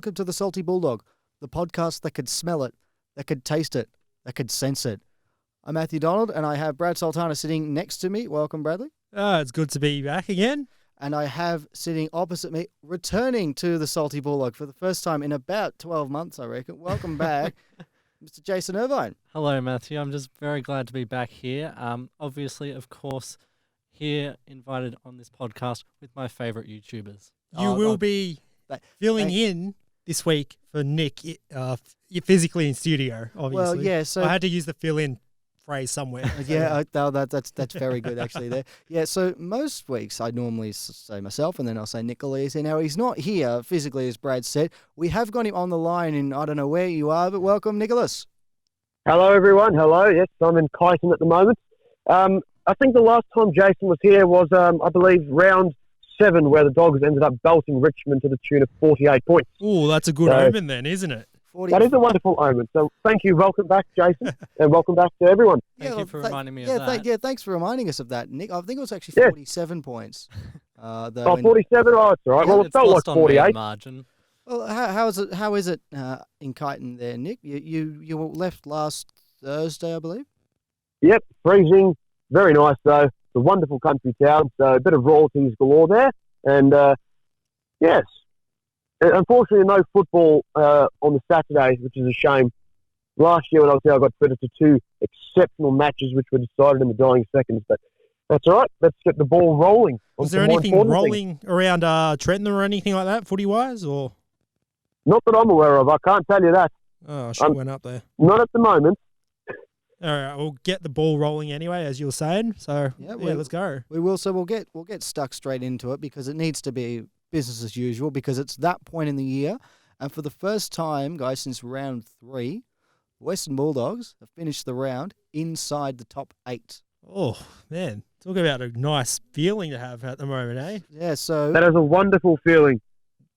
welcome to the Salty Bulldog, the podcast that could smell it, that could taste it, that could sense it. I'm Matthew Donald, and I have Brad Sultana sitting next to me. Welcome, Bradley. It's good to be back again. And I have sitting opposite me, returning to the Salty Bulldog for the first time in about 12 months, I reckon. Welcome back, Mr. Jason Irvine. Hello, Matthew. I'm just very glad to be back here. Obviously, of course, here invited on this podcast with my favourite YouTubers. You will be filling in this week for Nick physically in studio, obviously. Well, yeah, so I had to use the fill-in phrase somewhere. That's very good, actually, there. Yeah, so most weeks I normally say myself, and then I'll say Nicholas. Now, he's not here physically, as Brad said. We have got him on the line, and I don't know where you are, but welcome, Nicholas. Hello, everyone. Hello. Yes, I'm in Kyneton at the moment. I think the last time Jason was here was, I believe, round 7, where the Dogs ended up belting Richmond to the tune of 48 points. Oh, that's a good omen then, isn't it? That is a wonderful omen. So thank you. Welcome back, Jason, and welcome back to everyone. Thank you for reminding me of that. Thanks for reminding us of that, Nick. I think it was actually 47 points. 47? Oh, that's all right. Yeah, well, it felt like 48. Margin. Well, how is it in Kyneton there, Nick? You were left last Thursday, I believe? Yep, freezing. Very nice, though. It's a wonderful country town, so a bit of royalties galore there. And, yes, unfortunately, no football on the Saturday, which is a shame. Last year when I was there, I got credit to 2 exceptional matches, which were decided in the dying seconds. But that's all right. Let's get the ball rolling. Was there anything rolling around Trenton or anything like that, footy-wise? Or not that I'm aware of. I can't tell you that. Oh, I should have went up there. Not at the moment. All right, we'll get the ball rolling anyway, as you were saying. So let's go. We will. So we'll get stuck straight into it because it needs to be business as usual because it's that point in the year, and for the first time, guys, since round 3, Western Bulldogs have finished the round inside the top 8. Oh man, talk about a nice feeling to have at the moment, eh? Yeah. So that is a wonderful feeling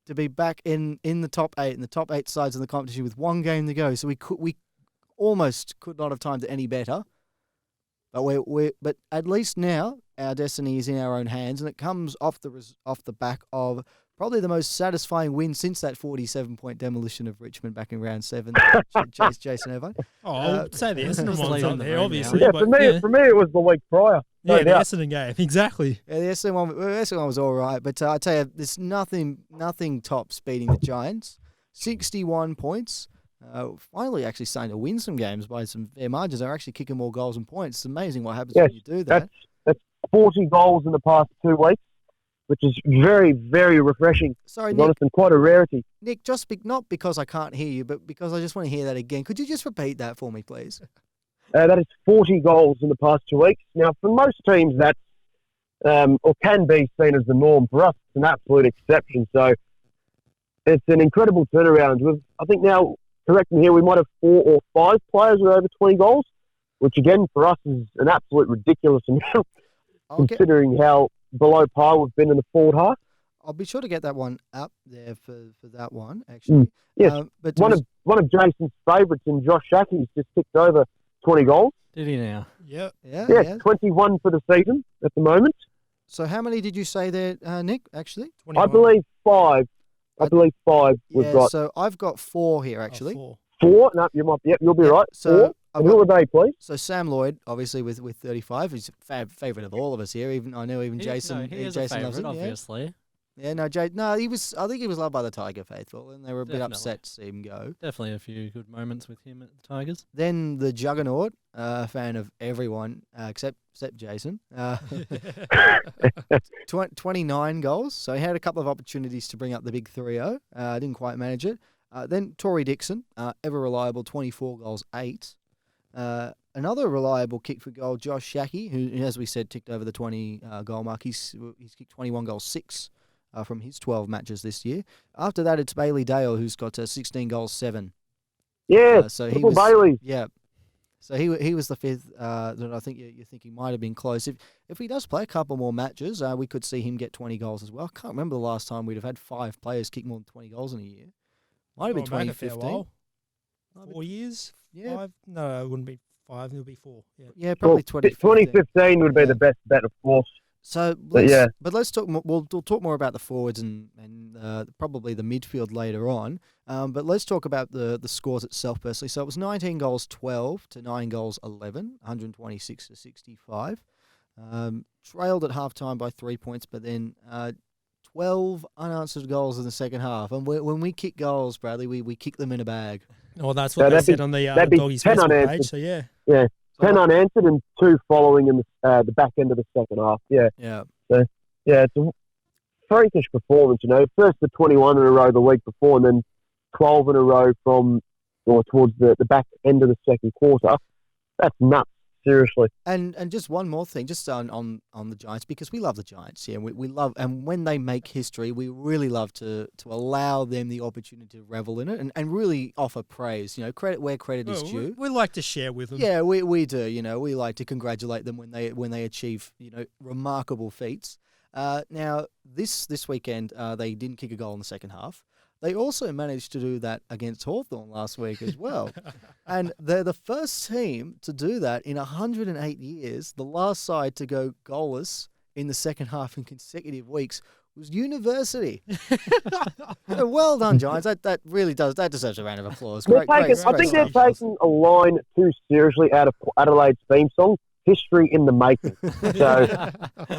to be back in the top 8 and the top 8 sides in the competition with 1 game to go. So we almost could not have timed it any better, but at least now our destiny is in our own hands, and it comes off the back of probably the most satisfying win since that 47-point demolition of Richmond back in round 7. Jason Irvine. I'll say the Essendon one's on on the there, road obviously. Yeah, but, for me, it was the week prior. Yeah, the Essendon game, exactly. Yeah, the Essendon one was all right, but I tell you, there's nothing tops beating the Giants. 61 points. Finally actually starting to win some games by some fair margins. They're actually kicking more goals and points. It's amazing what happens when you do that. That's 40 goals in the past 2 weeks, which is very, very refreshing. Sorry, Nick, honest, and quite a rarity. Nick, not because I can't hear you, but because I just want to hear that again. Could you just repeat that for me, please? That is 40 goals in the past 2 weeks. Now, for most teams, that's or can be seen as the norm. For us, it's an absolute exception. So it's an incredible turnaround. I think now, correct me here, we might have 4 or 5 players with over 20 goals, which again for us is an absolute ridiculous amount, considering how below par we've been in the forward half. I'll be sure to get that one up there for that one, actually. Yes, but one of Jason's favourites in Josh Shackey's just ticked over 20 goals. Did he now? Yep. Yeah. 21 for the season at the moment. So how many did you say there, Nick, actually? 21. I believe 5. We've got. So I've got 4 here, actually. 4? No, you'll be right. So 4. Who are they, please? So Sam Lloyd, obviously with 35, he's favourite of all of us here. Jason. He is Jason a loves favourite, it. obviously. Yeah, no, I think he was loved by the Tiger faithful, and they were a bit upset to see him go. Definitely a few good moments with him at the Tigers. Then the Juggernaut, fan of everyone except Jason. 29 goals, so he had a couple of opportunities to bring up the big 3-0. Didn't quite manage it. Then Tory Dixon, ever reliable, 24 goals, 8. Another reliable kick for goal, Josh Shackey, who, as we said, ticked over the 20 goal mark. He's kicked 21 goals, 6 from his 12 matches this year. After that, it's Bailey Dale, who's got 16 goals, 7. Yeah, so he was Bailey. Yeah. So he was the 5th that I think you think he might have been close. If he does play a couple more matches, we could see him get 20 goals as well. I can't remember the last time we'd have had 5 players kick more than 20 goals in a year. Might have been 2015. 4 years? Yeah. 5? No, it wouldn't be 5. It would be 4. Yeah, probably 2015. 2015 would be the best bet, of course. So, yeah. but let's talk. We'll talk more about the forwards and probably the midfield later on. But let's talk about the scores itself personally. So it was 19 goals 12 to 9 goals 11, 126 to 65. Trailed at halftime by 3 points, but then 12 unanswered goals in the second half. And when we kick goals, Bradley, we kick them in a bag. Well, that's what they said on the Doggies Facebook page. So yeah. 10 unanswered and 2 following in the back end of the second half. Yeah. Yeah. So, yeah, it's a freakish performance, First the 21 in a row the week before and then 12 in a row towards the back end of the second quarter. That's nuts, seriously. And just one more thing, just on the Giants, because we love the Giants, yeah. We love, and when they make history, we really love to allow them the opportunity to revel in it and really offer praise, credit where credit is due. We like to share with them. Yeah, we do, we like to congratulate them when they achieve, remarkable feats. Now, this weekend, they didn't kick a goal in the second half. They also managed to do that against Hawthorn last week as well. And they're the first team to do that in 108 years. The last side to go goalless in the second half in consecutive weeks was University. So well done, Giants. That really that deserves a round of applause. I think they're taking a line too seriously out of Adelaide's theme song, History in the Making. So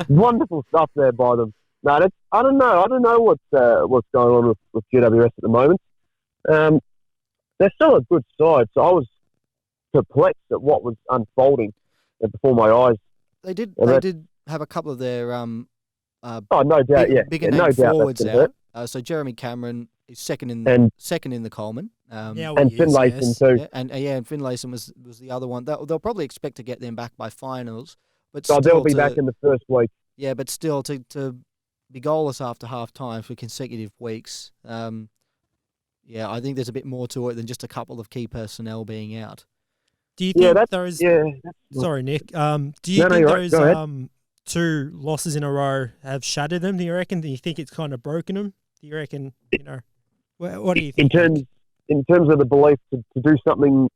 wonderful stuff there by them. No, I don't know. I don't know what's going on with GWS at the moment. They're still a good side, so I was perplexed at what was unfolding before my eyes. They did have a couple of their no doubt, bigger no name doubt forwards out. So Jeremy Cameron is second in the Coleman. And Finlayson too. Yeah, and Finlayson was the other one. They'll probably expect to get them back by finals, but they'll be back in the first week. Yeah, but still to be goalless after half time for consecutive weeks. I think there's a bit more to it than just a couple of key personnel being out. Do you think those? Yeah. Sorry, Nick. Do you think those 2 losses in a row have shattered them? Do you reckon? Do you think it's kind of broken them? Do you reckon? What do you think? In terms of the belief to do something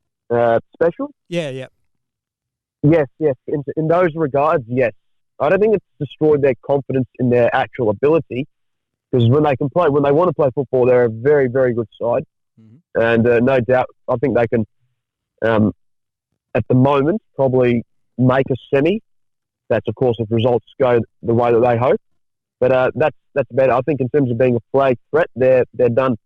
special? Yeah. Yes. In those regards, yes. I don't think it's destroyed their confidence in their actual ability, because when they want to play football, they're a very, very good side. Mm-hmm. And no doubt, I think they can, at the moment, probably make a semi. That's, of course, if results go the way that they hope. But that's about it. I think in terms of being a flag threat, they're done.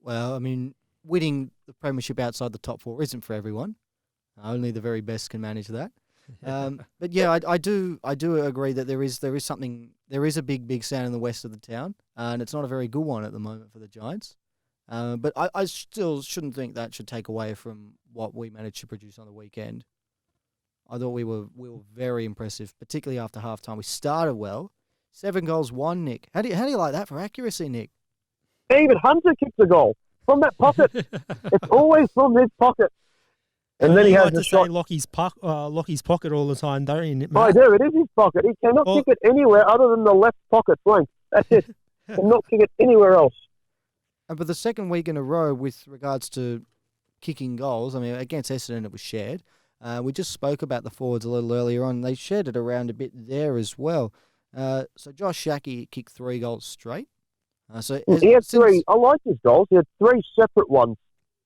Well, I mean, winning the premiership outside the top 4 isn't for everyone. Only the very best can manage that. But yeah, I do agree that there is a big sound in the west of the town, and it's not a very good one at the moment for the Giants. But I still shouldn't think that should take away from what we managed to produce on the weekend. I thought we were very impressive, particularly after halftime. We started well, 7 goals, 1, Nick. How do you like that for accuracy, Nick? Even Hunter kicked the goal from that pocket. It's always from his pocket. And then he has the shot. Say Lockie's pocket all the time, don't you? I do. It is his pocket. He cannot kick it anywhere other than the left pocket flank. That's it. Cannot kick it anywhere else. But the second week in a row with regards to kicking goals, I mean, against Essendon it was shared. We just spoke about the forwards a little earlier on. They shared it around a bit there as well. So Josh Shackey kicked 3 goals straight. He had 3. I like his goals. He had 3 separate ones.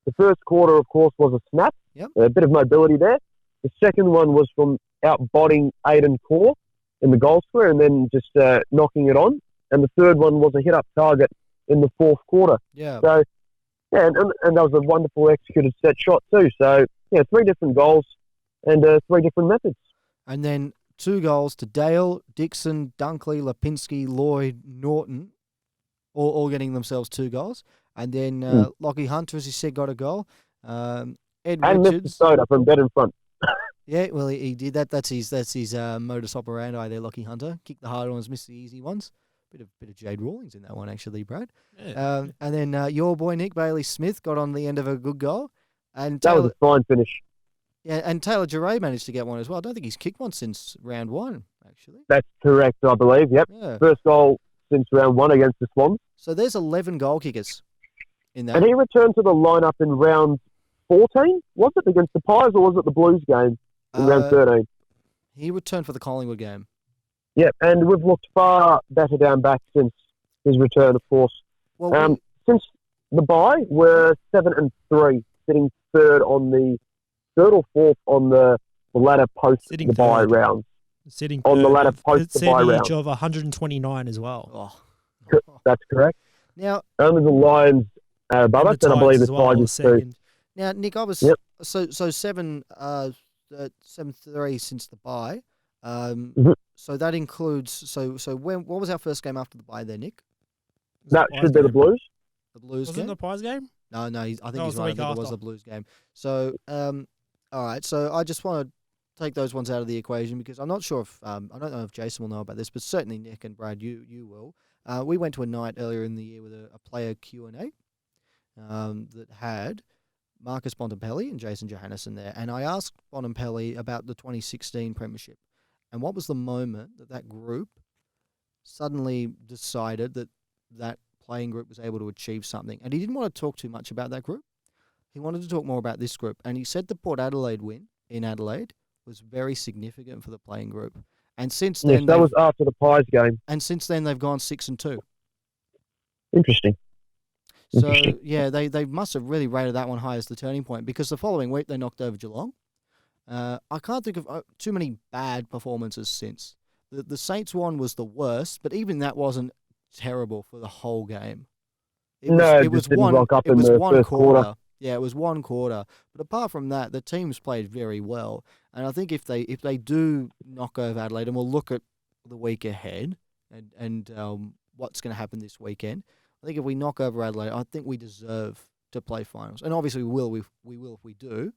The first quarter, of course, was a snap. Yep. A bit of mobility there. The second one was from outbodying Aiden Core in the goal square and then just knocking it on. And the third one was a hit-up target in the fourth quarter. Yeah. So, yeah, and that was a wonderful executed set shot too. So, yeah, 3 different goals and 3 different methods. And then 2 goals to Dale, Dixon, Dunkley, Lipinski, Lloyd, Norton, all getting themselves 2 goals. And then Lockie Hunter, as you said, got a goal. Ed and Richards. Mr. Soda from dead in front. Yeah, well, he did that. That's his modus operandi there, Lockie Hunter. Kick the hard ones, miss the easy ones. Bit of Jade Rawlings in that one, actually, Brad. Yeah. And then your boy Nick Bailey-Smith got on the end of a good goal. And that was a fine finish. Yeah, and Taylor Giray managed to get one as well. I don't think he's kicked one since round 1, actually. That's correct, I believe. Yep. Yeah. First goal since round 1 against the Swans. So there's 11 goal kickers in that. And he returned to the lineup in round 14? Was it against the Pies or was it the Blues game in round 13? He returned for the Collingwood game. Yeah, and we've looked far better down back since his return, of course. Well, since the bye, we're 7-3, sitting third or fourth on the ladder post the bye rounds. Sitting on the ladder post the bye round. Of 129 as well. That's correct. Now, only the Lions are above us, and I believe the Tigers too. Now, Nick, I was so 7-3 since the bye. So that includes what was our first game after the bye there, Nick? That should be the Blues. The Blues Wasn't game? the Pies game? No, I think he's right. I think it was the Blues game. So, all right. So I just want to take those ones out of the equation because I'm not sure if I don't know if Jason will know about this, but certainly Nick and Brad, you will. We went to a night earlier in the year with a player Q&A that had Marcus Bontempelli and Jason Johannesson there, and I asked Bontempelli about the 2016 premiership and what was the moment that group suddenly decided that playing group was able to achieve something. And he didn't want to talk too much about that group. He wanted to talk more about this group. And he said the Port Adelaide win in Adelaide was very significant for the playing group. And since then... Yes, that was after the Pies game. And since then, they've gone 6-2. Interesting. So, yeah, they must have really rated that one high as the turning point because the following week they knocked over Geelong. I can't think of too many bad performances since. The Saints one was the worst, but even that wasn't terrible for the whole game. It was one quarter. Yeah, it was one quarter. But apart from that, the teams played very well. And I think if they do knock over Adelaide, and we'll look at the week ahead and what's going to happen this weekend, I think if we knock over Adelaide, I think we deserve to play finals. And obviously we will if we do,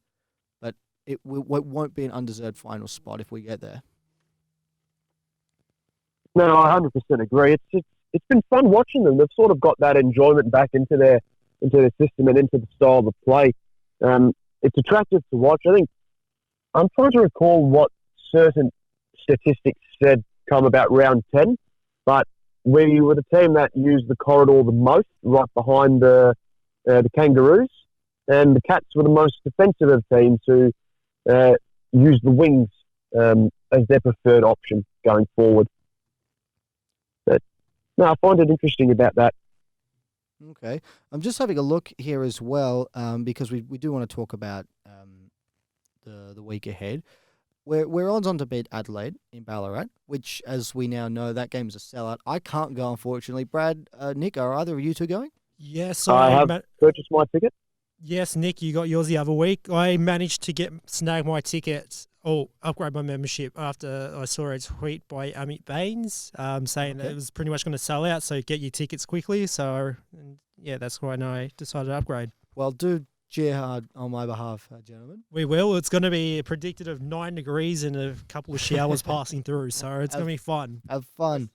but it won't be an undeserved final spot if we get there. No, I 100% agree. It's been fun watching them. They've sort of got that enjoyment back into their system and into the style of play. It's attractive to watch. I think I'm trying to recall what certain statistics said come about round 10, but we were the team that used the corridor the most, right behind the Kangaroos, and the Cats were the most defensive of teams who used the wings as their preferred option going forward. But no, I find it interesting about that. Okay. I'm just having a look here as well because we do want to talk about the week ahead. We're on to beat Adelaide in Ballarat, which, as we now know, that game is a sellout. I can't go, unfortunately. Brad, Nick, are either of you two going? Yes, I have purchased my ticket. Yes, Nick, you got yours the other week. I managed to snag my ticket upgrade my membership after I saw a tweet by Amit Baines saying that it was pretty much going to sell out, so get your tickets quickly. So, yeah, that's when I decided to upgrade. Well, do cheer hard on my behalf, gentlemen. We will. It's going to be predicted of 9 degrees and a couple of showers passing through, so it's going to be fun. Have fun.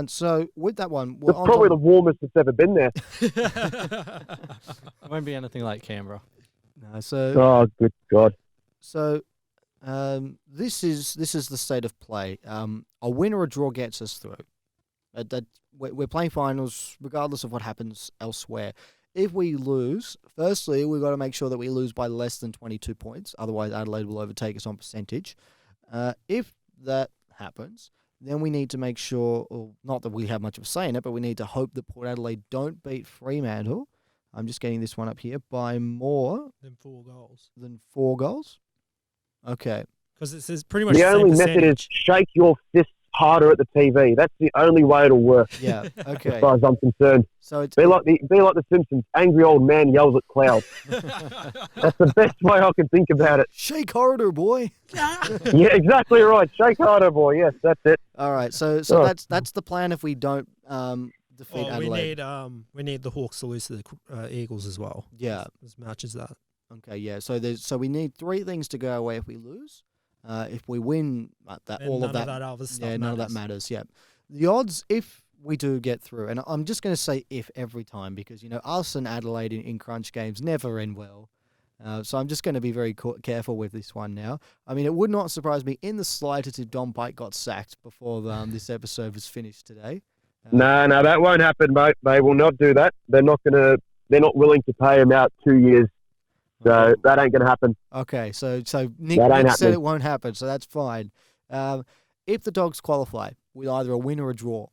So, with that one... It's probably the warmest it's ever been there. It won't be anything like Canberra. No, so... Oh, good God. So... this is the state of play. A win or a draw gets us through. We're playing finals regardless of what happens elsewhere. If we lose, firstly, we've got to make sure that we lose by less than 22 points. Otherwise, Adelaide will overtake us on percentage. If that happens, then we need to make sure, or not that we have much of a say in it, but we need to hope that Port Adelaide don't beat Fremantle. I'm just getting this one up here, by more than 4 goals. Okay. Because it says pretty much the only method is shake your fists harder at the TV. That's the only way it'll work. Yeah. Okay. As far as I'm concerned. So it's be like the Simpsons. Angry old man yells at clouds. That's the best way I can think about it. Shake harder, boy. Yeah, exactly right. Shake harder, boy. Yes, that's it. All right. So that's the plan if we don't defeat Adelaide. We need the Hawks to lose to the Eagles as well. Yeah. As much as that. Okay, yeah. So we need 3 things to go away if we lose. If we win, none of that matters. Yeah, the odds if we do get through, and I'm just going to say if every time because us and Adelaide in crunch games never end well. So I'm just going to be very careful with this one now. I mean, it would not surprise me in the slightest if Don Pike got sacked before this episode was finished today. No, that won't happen, mate. They will not do that. They're not willing to pay him out 2 years. So that ain't going to happen. Okay, so Nick said it won't happen, so that's fine. if the Dogs qualify with either a win or a draw,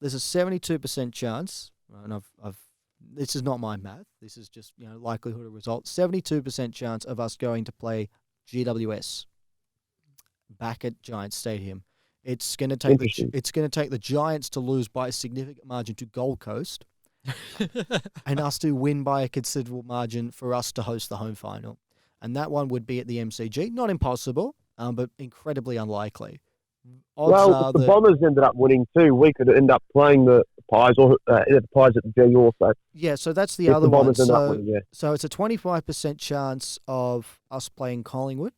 there's a 72% chance, and this is not my math, this is just likelihood of results, 72% chance of us going to play GWS back at Giants Stadium. It's going to take the Giants to lose by a significant margin to Gold Coast, and us to win by a considerable margin for us to host the home final. And that one would be at the MCG. Not impossible, but incredibly unlikely. If the Bombers ended up winning too, we could end up playing the Pies or the Pies at the G also. Yeah, so that's the other one. Winning, so it's a 25% chance of us playing Collingwood,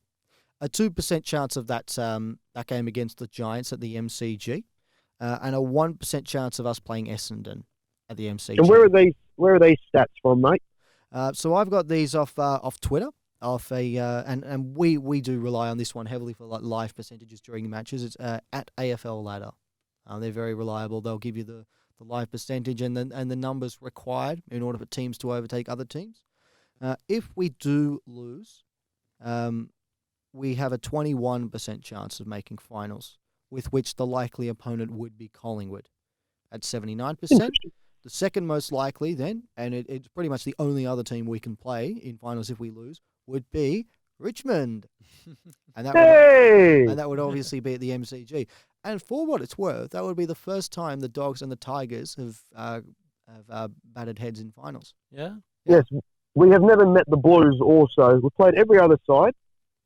a 2% chance of that game against the Giants at the MCG, and a 1% chance of us playing Essendon at the MCG. And where are these stats from, mate? So I've got these off Twitter. And we do rely on this one heavily for like live percentages during the matches. It's at AFL Ladder. They're very reliable. They'll give you the live percentage and the numbers required in order for teams to overtake other teams. If we do lose, we have a 21% chance of making finals, with which the likely opponent would be Collingwood at 79%. The second most likely then, and it's pretty much the only other team we can play in finals if we lose, would be Richmond. And that would obviously be at the MCG. And for what it's worth, that would be the first time the Dogs and the Tigers have batted heads in finals. Yeah? Yes. We have never met the Blues also. We've played every other side,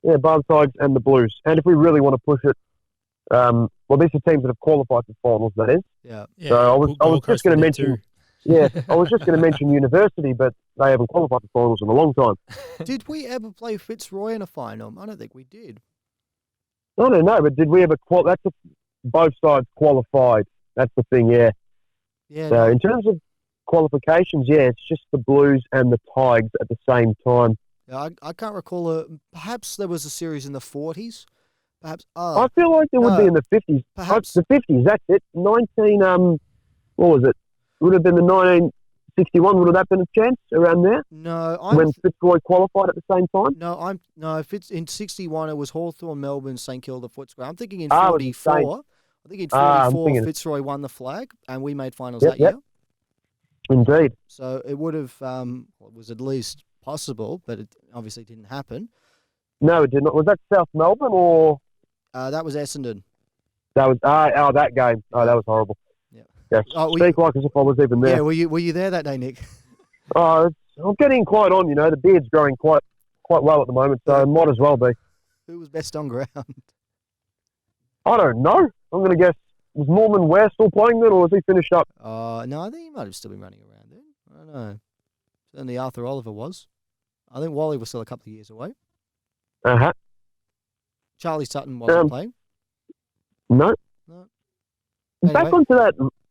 Bulldogs and the Blues. And if we really want to push it, these are teams that have qualified for finals, that is. Yeah. So I was just going to mention... Yeah, I was just going to mention University, but they haven't qualified for finals in a long time. Did we ever play Fitzroy in a final? I don't think we did. I don't know, but did we ever both sides qualified? That's the thing, yeah. Yeah. So in terms of qualifications, it's just the Blues and the Tigers at the same time. Yeah, I can't recall. Perhaps there was a series in the 40s. Perhaps. I feel like there would be in the 50s. Perhaps the 50s. That's it. What was it? Would have been the 1961. Would have that been a chance around there? No, when Fitzroy qualified at the same time. In 61 it was Hawthorn, Melbourne, St Kilda, Footscray. I'm thinking in 44. I think in 44 Fitzroy won the flag, and we made finals that year. Indeed. So it would have it was at least possible, but it obviously didn't happen. No, it did not. Was that South Melbourne or? That was Essendon. That was that game. Oh, that was horrible. Yeah, speak like as if I was even there. Yeah, were you there that day, Nick? I'm getting quite on. The beard's growing quite well at the moment, so it might as well be. Who was best on ground? I don't know. I'm going to guess, was Norman Ware still playing then, or was he finished up? No, I think he might have still been running around then. I don't know. Certainly Arthur Oliver was. I think Wally was still a couple of years away. Uh-huh. Charlie Sutton wasn't playing. No. Anyway.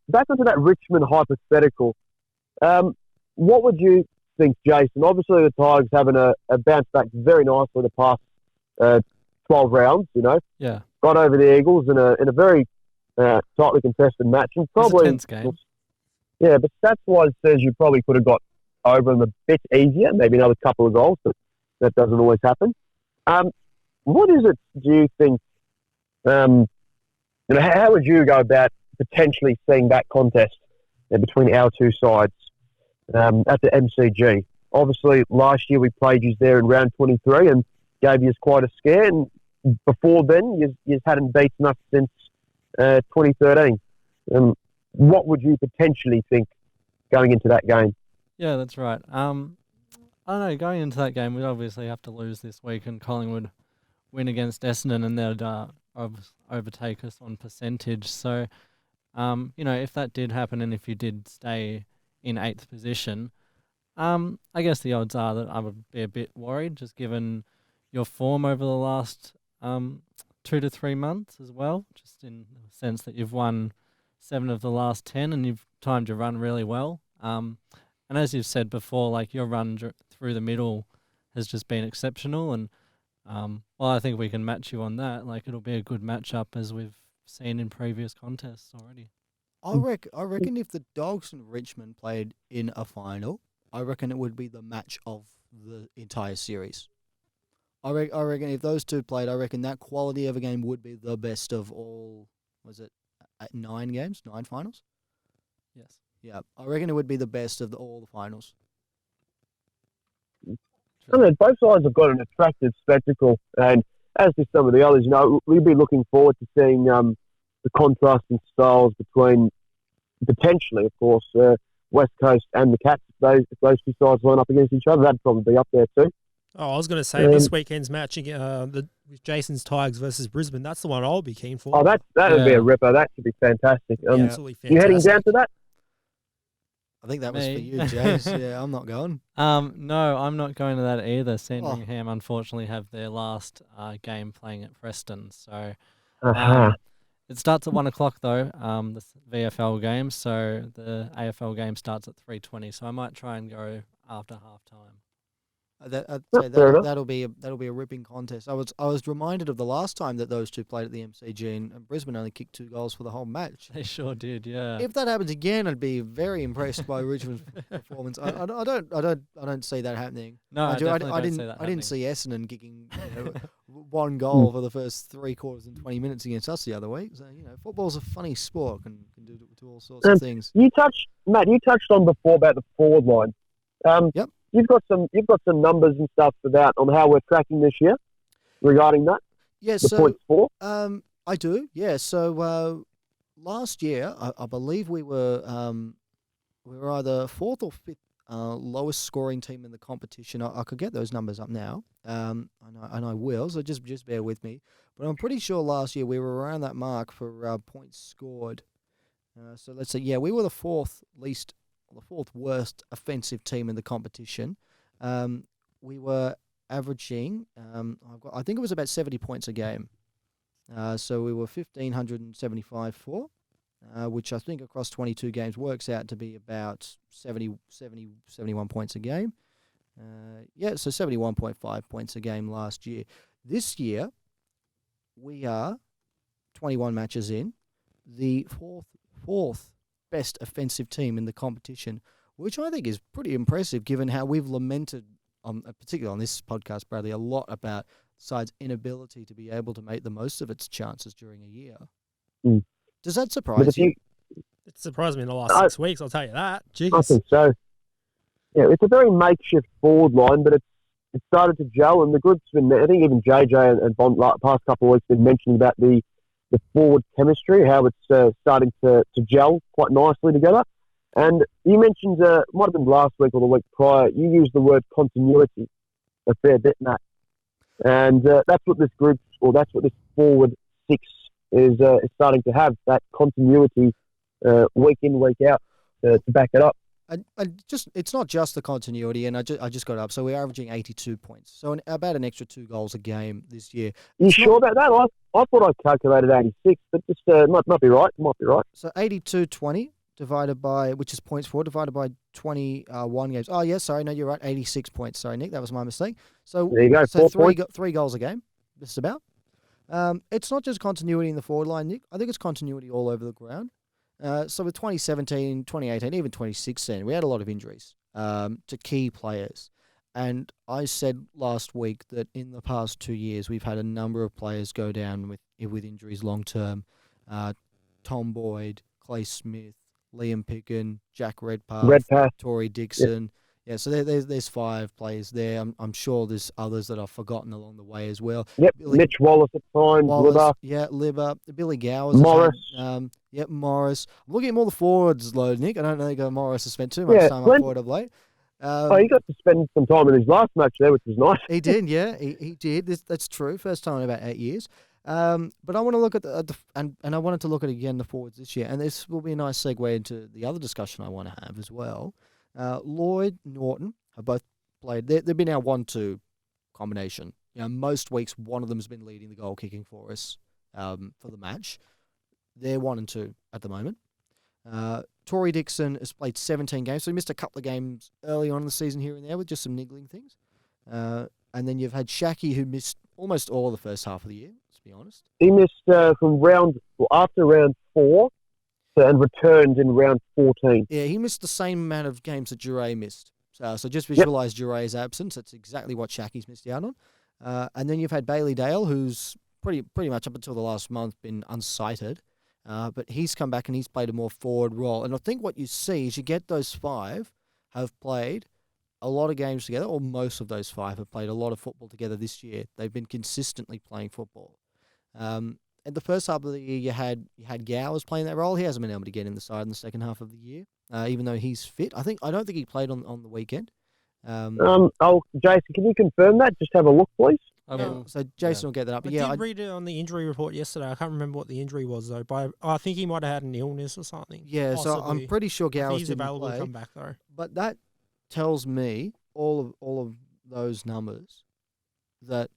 Back onto that Richmond hypothetical. What would you think, Jason? Obviously, the Tigers having a bounce back very nicely the past 12 rounds. Yeah. Got over the Eagles in a very tightly contested match, and probably it was a tense game. Yeah, but stats-wise, says you probably could have got over them a bit easier, maybe another couple of goals, but that doesn't always happen. What is it? Do you think? How would you go about potentially seeing that contest between our two sides at the MCG? Obviously, last year we played you there in round 23 and gave you quite a scare. And before then, you hadn't beaten us since 2013. What would you potentially think going into that game? Yeah, that's right. I don't know. Going into that game, we'd obviously have to lose this week, and Collingwood win against Essendon, and they'd overtake us on percentage. So, if that did happen, and if you did stay in 8th position, I guess the odds are that I would be a bit worried, just given your form over the last 2 to 3 months as well, just in the sense that you've won 7 of the last 10 and you've timed your run really well. And as you've said before, like your run through the middle has just been exceptional. And I think we can match you on that. Like it'll be a good matchup as we've seen in previous contests already. I reckon if the Dogs and Richmond played in a final, I reckon it would be the match of the entire series. I reckon if those two played, I reckon that quality of a game would be the best of all. Was it 9 games, 9 finals? Yes. Yeah, I reckon it would be the best of all the finals. I mean, both sides have got an attractive spectacle, and as do some of the others, we'll be looking forward to seeing the contrasting styles between potentially, of course, West Coast and the Cats. If those two sides line up against each other, that'd probably be up there too. Oh, I was going to say this weekend's match with Jason's Tigers versus Brisbane. That's the one I'll be keen for. Oh, that would be a ripper. That should be fantastic. Absolutely fantastic. You heading down to that? I think that was for you, Jace. Yeah, I'm not going. No, I'm not going to that either. Sandringham, unfortunately, have their last game playing at Preston. So it starts at 1 o'clock, though, the VFL game. So the AFL game starts at 3:20. So I might try and go after half-time. That'll be a ripping contest. I was reminded of the last time that those two played at the MCG, and Brisbane only kicked 2 goals for the whole match. They sure did, yeah. If that happens again, I'd be very impressed by Richmond's performance. I don't see that happening. No, I didn't see Essendon kicking 1 goal for the first 3 quarters and 20 minutes against us the other week. So football's a funny sport, can do all sorts of things. Matt, you touched on before about the forward line. Yep. You've got some numbers and stuff on how we're tracking this year regarding that. Yeah, points for. I do. Yeah, so last year I believe we were either 4th or 5th lowest scoring team in the competition. I could get those numbers up now, and I will. So just bear with me. But I'm pretty sure last year we were around that mark for points scored. So let's say we were the 4th worst offensive team in the competition. We were averaging, I think it was about 70 points a game. So we were 1,575 for, which I think across 22 games works out to be about 71 points a game. So 71.5 points a game last year. This year, we are 21 matches in, the fourth best offensive team in the competition, which I think is pretty impressive given how we've lamented, particularly on this podcast, Bradley, a lot about the side's inability to be able to make the most of its chances during a year. Does that surprise you? It surprised me in the last 6 weeks, I'll tell you that. Jeez. I think so. Yeah, it's a very makeshift forward line, but it's started to gel, and the group's been, I think even JJ and Bond past couple of weeks been mentioning about the forward chemistry, how it's starting to gel quite nicely together. And you mentioned, might have been last week or the week prior, you used the word continuity a fair bit, Matt. And that's what this group, or that's what this forward 6 is starting to have, that continuity week in, week out to back it up. It's not just the continuity, and I just got it up. So we're averaging 82 points, so about an extra 2 goals a game this year. You sure about that? I thought I calculated 86, but just might be right. Might be right. So 82.20 divided by, which is points for, divided by 21 games. Oh yeah, sorry, no, you're right. 86 points. Sorry, Nick, that was my mistake. So there you go. So 4 3 goals a game. Just about. It's not just continuity in the forward line, Nick. I think it's continuity all over the ground. So with 2017, 2018, even 2016, we had a lot of injuries to key players. And I said last week that in the past 2 years, we've had a number of players go down with injuries long term. Tom Boyd, Clay Smith, Liam Picken, Jack Redpath. Tory Dixon. Yeah, so there's 5 players there. I'm sure there's others that I've forgotten along the way as well. Yep, Mitch Wallace at times, Libber. Yeah, Libber. Billy Gowers. Morris. Morris. I'm looking at all the forwards load, Nick. I don't think Morris has spent too much time on forward of late. He got to spend some time in his last match there, which was nice. He did, yeah. He did. That's true. First time in about 8 years. But I want to look at and I wanted to look at again the forwards this year, and this will be a nice segue into the other discussion I want to have as well. Lloyd, Norton have both played. They've been our 1-2 combination. Most weeks one of them has been leading the goal kicking for us for the match. They're 1 and 2 at the moment. Tory Dixon has played 17 games, so he missed a couple of games early on in the season here and there with just some niggling things. And then you've had Shaki, who missed almost all of the first half of the year, let's be honest. He missed after round 4 and returned in round 14. Yeah, he missed the same amount of games that Jure missed. So just visualise Jure's absence. That's exactly what Shaki's missed out And then you've had Bailey Dale, who's pretty much up until the last month been unsighted. But he's come back and he's played a more forward role. And I think what you see is you get those 5 have played a lot of games together, or most of those 5 have played a lot of football together this year. They've been consistently playing football. At the first half of the year, you had Gowers playing that role. He hasn't been able to get in the side in the second half of the year, even though he's fit. I don't think he played on the weekend. Jason, can you confirm that? Just have a look, please. So Jason will get that up. I did read it on the injury report yesterday. I can't remember what the injury was though. But I think he might have had an illness or something. Yeah, possibly. So I'm pretty sure Gowers he's available to come back though. But that tells me all of those numbers that.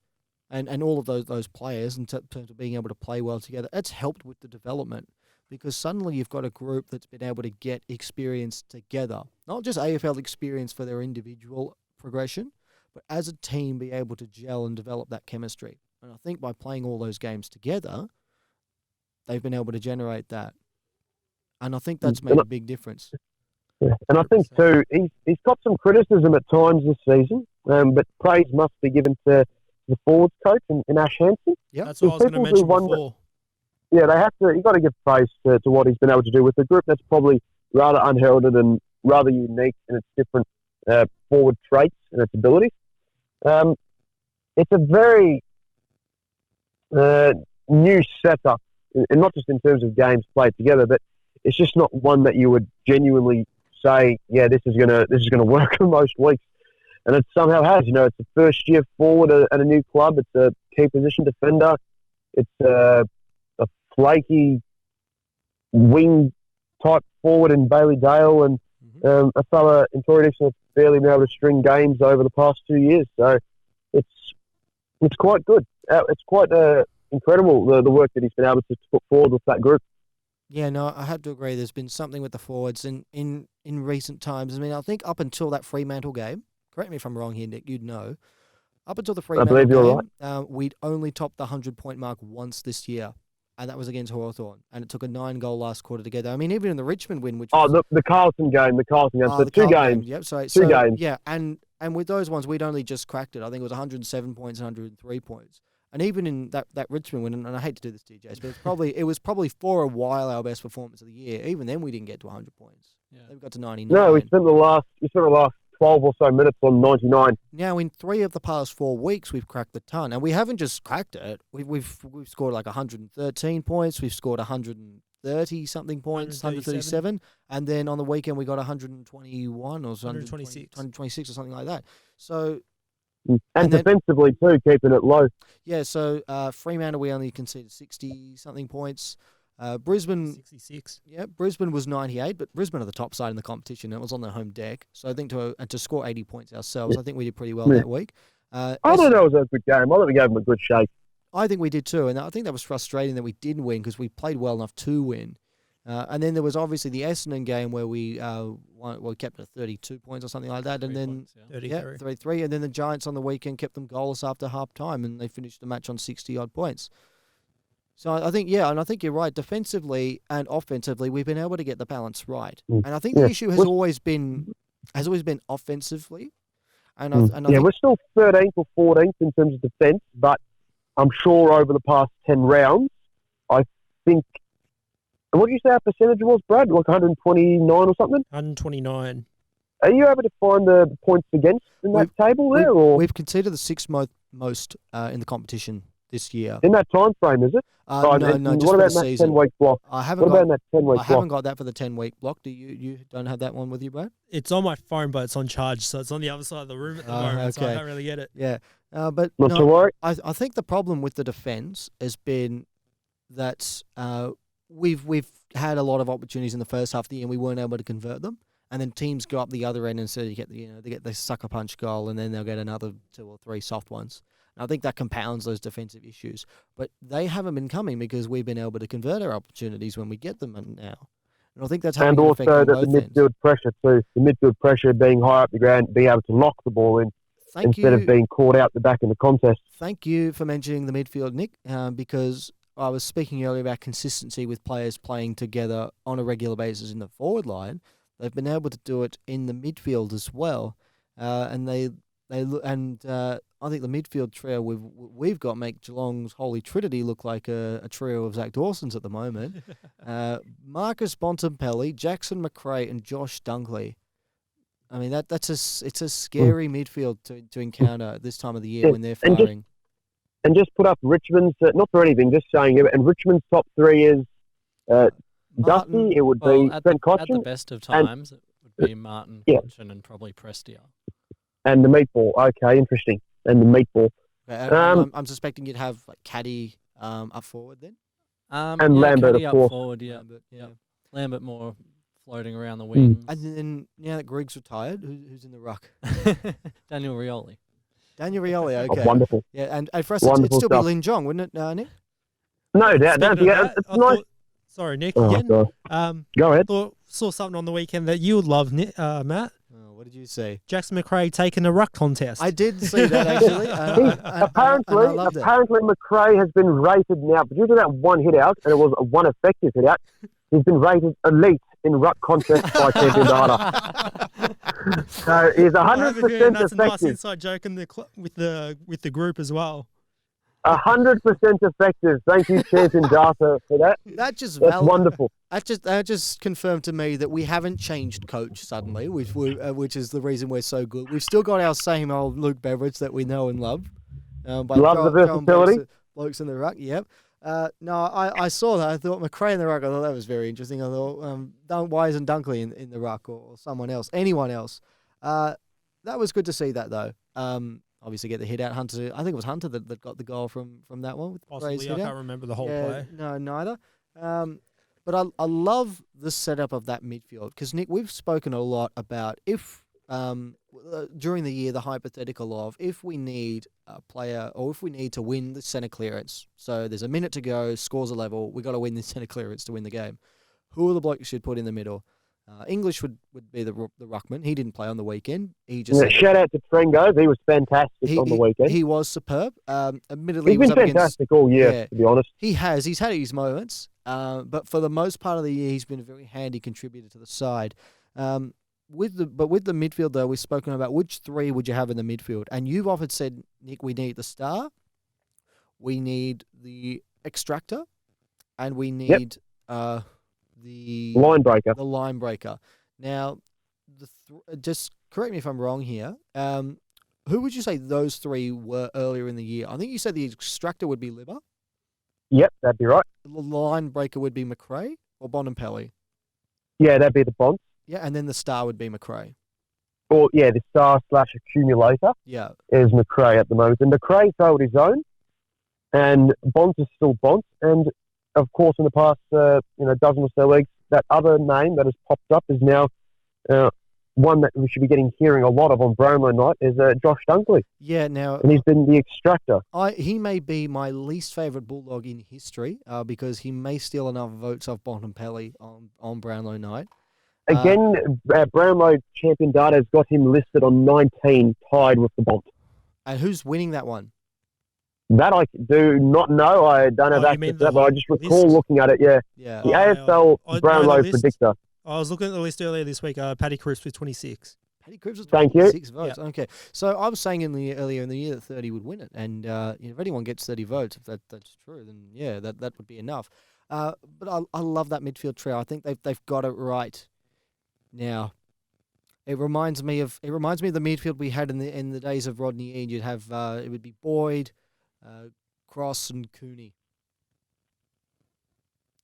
And all of those players in terms of being able to play well together, it's helped with the development because suddenly you've got a group that's been able to get experience together, not just AFL experience for their individual progression, but as a team be able to gel and develop that chemistry. And I think by playing all those games together, they've been able to generate that. And I think that's made a big difference. Yeah. And I think too, he's got some criticism at times this season, but praise must be given to the forwards coach in Ash Hansen. Yeah, that's what I was going to mention before. Yeah, they have to. You've got to give praise to what he's been able to do with a group that's probably rather unheralded and rather unique in its different forward traits and its abilities. It's a very new setup, and not just in terms of games played together, but it's just not one that you would genuinely say, yeah, this is gonna work for most weeks. And it somehow has. It's a first-year forward at a new club. It's a key position defender. It's a flaky wing-type forward in Bailey Dale and a fella in Tory Dixon that's barely been able to string games over the past 2 years. So it's quite good. It's quite incredible, the work that he's been able to put forward with that group. Yeah, no, I have to agree. There's been something with the forwards in recent times. I mean, I think up until that Fremantle game, correct me if I'm wrong here, Nick, you'd know. Up until the Fremantle game, right. We'd only topped the 100-point mark once this year, and that was against Hawthorn. And it took a 9-goal last quarter to get there. I mean, even in the Richmond win, which was... the Carlton game. So the 2 games. Yep, two games. Yeah, and with those ones, we'd only just cracked it. I think it was 107 points and 103 points. And even in that Richmond win, and I hate to do this to you, Jace, but it was probably for a while our best performance of the year. Even then, we didn't get to 100 points. Yeah. We got to 99. No, we spent the last 12 or so minutes on 99. Now, in 3 of the past 4 weeks, we've cracked the ton. And we haven't just cracked it. We've scored like 113 points. We've scored 130-something points, 137. And then on the weekend, we got 121 or 126 or something like that. So... And defensively too, keeping it low. Yeah, so Fremantle, we only conceded 60-something points. Brisbane... 66. Yeah, Brisbane was 98, but Brisbane are the top side in the competition. It was on their home deck. So I think to score 80 points ourselves, I think we did pretty well that week. I don't know if it was a good game. I thought we gave them a good shake. I think we did too, and I think that was frustrating that we didn't win because we played well enough to win. And then there was obviously the Essendon game where we kept it at 32 points or something like that, and then 33, and then the Giants on the weekend kept them goalless after half time, and they finished the match on 60-odd points. So I think, and I think you're right. Defensively and offensively, we've been able to get the balance right, and I think the issue has always been offensively. And I think we're still 13th or 14th in terms of defence, but I'm sure over the past 10 rounds, I think. What did you say our percentage was, Brad? Like 129 or something? 129. Are you able to find the points against in that table there? We've conceded the 6th most in the competition this year. In that time frame, is it? No, just what about for the season. That 10-week block? I haven't got that for the 10-week block. Do you don't have that one with you, Brad? It's on my phone, but it's on charge, so it's on the other side of the room at the moment, so I can't really get it. Yeah, but not to worry. I think the problem with the defence has been that we've had a lot of opportunities in the first half of the year and we weren't able to convert them. And then teams go up the other end and so they get the sucker punch goal and then they'll get another 2 or 3 soft ones. And I think that compounds those defensive issues. But they haven't been coming because we've been able to convert our opportunities when we get them now. And I think that's having an effect on both ends. And also the midfield pressure too. The midfield pressure being high up the ground, being able to lock the ball in instead of being caught out the back in the contest. Thank you for mentioning the midfield, Nick, because I was speaking earlier about consistency with players playing together on a regular basis in the forward line. They've been able to do it in the midfield as well, and I think the midfield trio we've got make Geelong's Holy Trinity look like a trio of Zach Dawson's at the moment. Marcus Bontempelli, Jackson McRae, and Josh Dunkley. I mean, it's a scary midfield to encounter at this time of the year when they're firing. And just put up Richmond's, not for anything, just saying it, and Richmond's top three is Dusty, it would be Trent Cotchin. At the best of times, it would be Martin, Cotchin, and probably Prestia. And the meatball. Okay, interesting. And the meatball. I'm suspecting you'd have like Caddy up forward then? And Lambert, Caddy of course. Up forward, yeah. Lambert more floating around the wings. And then now that Grig's retired, who's in the ruck? Daniel Rioli. Daniel Rioli, okay. Oh, wonderful. Yeah, and for us, it'd still be Lin Jong, wouldn't it, Nick? No doubt. It's nice. Sorry, Nick, again. Go ahead. Saw something on the weekend that you would love, Matt. Oh, what did you say? Jackson McRae taking the ruck contest. I did see that, actually. Apparently, McRae has been rated now, due to that one hit out, and it was a one effective hit out, he's been rated elite in ruck contest by Champion Data. So he's 100% effective. That's a nice inside joke with the group as well. 100% effective. Thank you, Champion Data, for that. That's wonderful. That just confirmed to me that we haven't changed coach suddenly, which is the reason we're so good. We've still got our same old Luke Beveridge that we know and love. Love the versatility. Blokes in the ruck, yep. No, I saw that. I thought McRae in the ruck. I thought that was very interesting. I thought, why isn't Dunkley in the ruck or someone else, anyone else? That was good to see that though. Obviously get the hit out. Hunter, I think it was Hunter that got the goal from that one. With Possibly, I can't remember the whole play. No, neither. But I love the setup of that midfield because, Nick, we've spoken a lot about if during the year the hypothetical of if we need a player or if we need to win the centre clearance. So there's a minute to go, scores a level, we got to win the centre clearance to win the game. Who are the blokes you should put in the middle? English would be the ruckman. He didn't play on the weekend. Shout out to Trengove. He was fantastic on the weekend. He was superb. Admittedly, he's been fantastic all year, to be honest. He's had his moments, but for the most part of the year, he's been a very handy contributor to the side. With the midfield, though, we've spoken about which three would you have in the midfield, and you've often said, Nick, we need the star, we need the extractor, and we need the line breaker. The line breaker. Now, just correct me if I'm wrong here. Who would you say those three were earlier in the year? I think you said the extractor would be Libba. Yep, that'd be right. The line breaker would be McRae or Bontempelli. Yeah, that'd be the Bont. Yeah, and then the star would be McRae. Or the star / accumulator. Yeah, is McRae at the moment, and McRae held his own, and Bont is still Bont, and of course, in the past, dozen or so weeks, that other name that has popped up is now one that we should be hearing a lot of on Brownlow night is Josh Dunkley. Yeah, now... And he's been the extractor. He may be my least favourite Bulldog in history because he may steal enough votes off Bontempelli on Brownlow night. Again, Brownlow Champion Data has got him listed on 19, tied with the Bont. And who's winning that one? That I do not know. I don't have access to that, but I just recall looking at it, yeah. The AFL Brownlow predictor. I was looking at the list earlier this week. Paddy Cripps with 26. Paddy Cripps with 26 votes. Yep. Okay. So I was saying earlier in the year that 30 would win it. And if anyone gets 30 votes, if that's true, then that would be enough. But I love that midfield trio. I think they've got it right now. It reminds me of the midfield we had in the days of Rodney Eade. You'd have it would be Boyd, Cross and Cooney.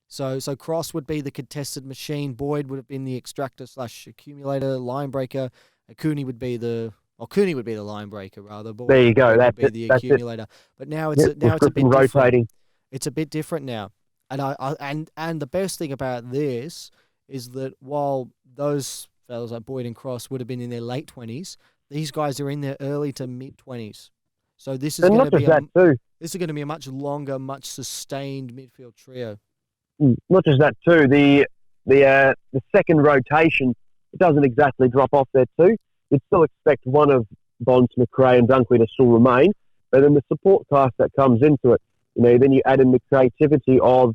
So Cross would be the contested machine. Boyd would have been the extractor / accumulator, line breaker. Cooney would be the line breaker rather. Boyd there you go. That's the accumulator. But now it's a bit rotating. It's a bit different now. And the best thing about this is that while those fellas like Boyd and Cross would have been in their late 20s, these guys are in their early to mid 20s. So this is going to be a much longer, much sustained midfield trio. Not just that too. The second rotation doesn't exactly drop off there too. You'd still expect one of Bonds, McRae, and Dunkley to still remain, but then the support cast that comes into it. Then you add in the creativity of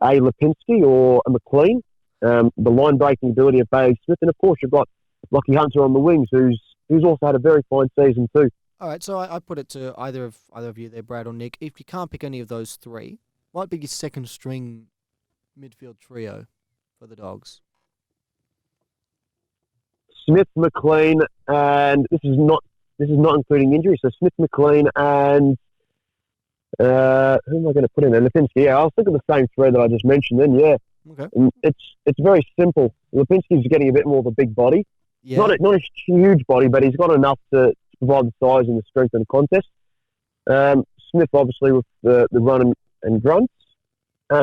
a Lipinski or a McLean, the line breaking ability of Bailey Smith, and of course you've got Lockie Hunter on the wings, who's also had a very fine season too. All right, so I put it to either of you there, Brad or Nick. If you can't pick any of those three, what would be your second string midfield trio for the Dogs? Smith, McLean, and this is not including injury. So Smith, McLean, and who am I going to put in there? Lipinski. Yeah, I was thinking the same three that I just mentioned. Then, yeah, Okay. and it's very simple. Lipinski's getting a bit more of a big body. Yeah. Not a huge body, but he's got enough to provide the size and the strength in the contest. Smith, obviously, with the run and grunts.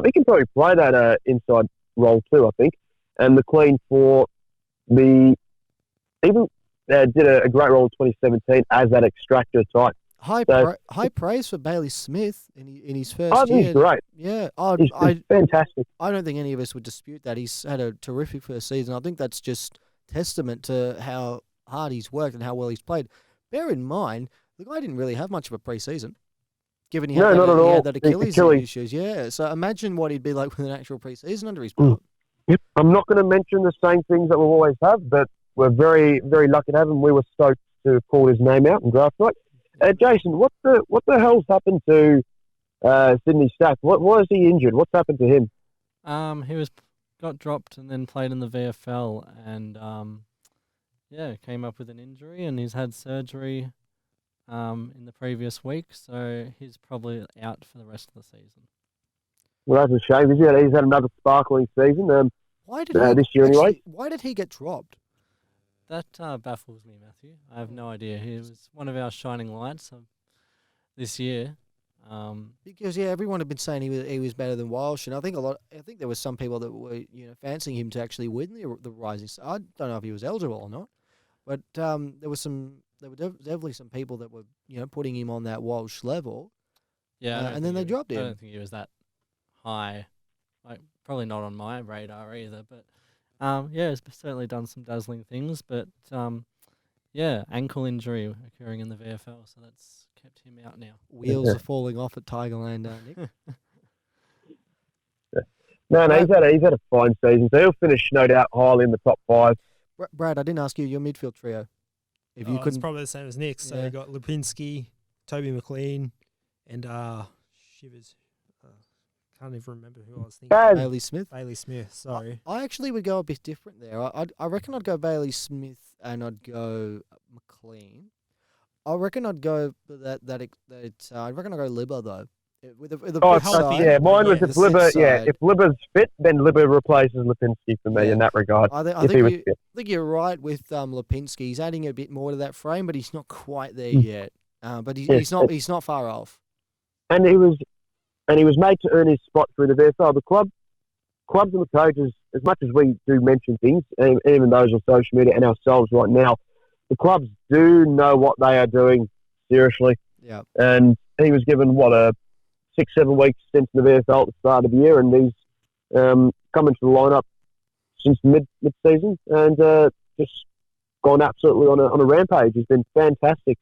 He can probably play that inside role too, I think. And McLean for the even did a great role in 2017 as that extractor type. High praise for Bailey Smith in his first year. I think he's great. Yeah, He's fantastic. I don't think any of us would dispute that. He's had a terrific first season. I think that's just testament to how hard he's worked and how well he's played. Bear in mind, the guy didn't really have much of a preseason, given he had that Achilles issues. Yeah, so imagine what he'd be like with an actual preseason under his belt. Yep. I'm not going to mention the same things that we'll always have, but we're very, very lucky to have him. We were stoked to call his name out in draft night. Jason, what the hell's happened to Sydney Stack? Why is he injured? What's happened to him? He got dropped and then played in the VFL and came up with an injury and he's had surgery in the previous week, so he's probably out for the rest of the season. Well, that's a shame. He's had another sparkling season. This year anyway. Why did he get dropped? That baffles me, Matthew. I have no idea. He was one of our shining lights this year. Because everyone had been saying he was better than Walsh, and I think there was some people that were fancying him to actually win the Rising Star. I don't know if he was eligible or not, but there were definitely some people that were putting him on that Walsh level. Yeah, and then they dropped him. I don't think he was that high. Like probably not on my radar either, but. He's certainly done some dazzling things, but ankle injury occurring in the VFL, so that's kept him out now. Wheels are falling off at Tigerland, Nick. No, he's had a fine season, so he'll finish no doubt highly in the top 5. Brad, I didn't ask you your midfield trio. If you couldn't, it's probably the same as Nick's. So you got Lipinski, Toby McLean, and Shivers. Can't even remember who I was thinking. Bailey Smith. Bailey Smith, sorry. I actually would go a bit different there. I reckon I'd go Bailey Smith and I'd go McLean. I reckon I'd go I reckon I'd go Libba though. Mine was if Libba. Yeah, if Libba's fit, then Libba replaces Lipinski for me in that regard. I think you're right with Lipinski. He's adding a bit more to that frame, but he's not quite there yet. But he's not far off. And he was made to earn his spot through the VFL. The clubs and the coaches, as much as we do mention things, even those on social media and ourselves right now, the clubs do know what they are doing seriously. Yeah. And he was given, a 6-7 week stint in the VFL at the start of the year, and he's come into the lineup since mid-season and just gone absolutely on a rampage. He's been fantastic.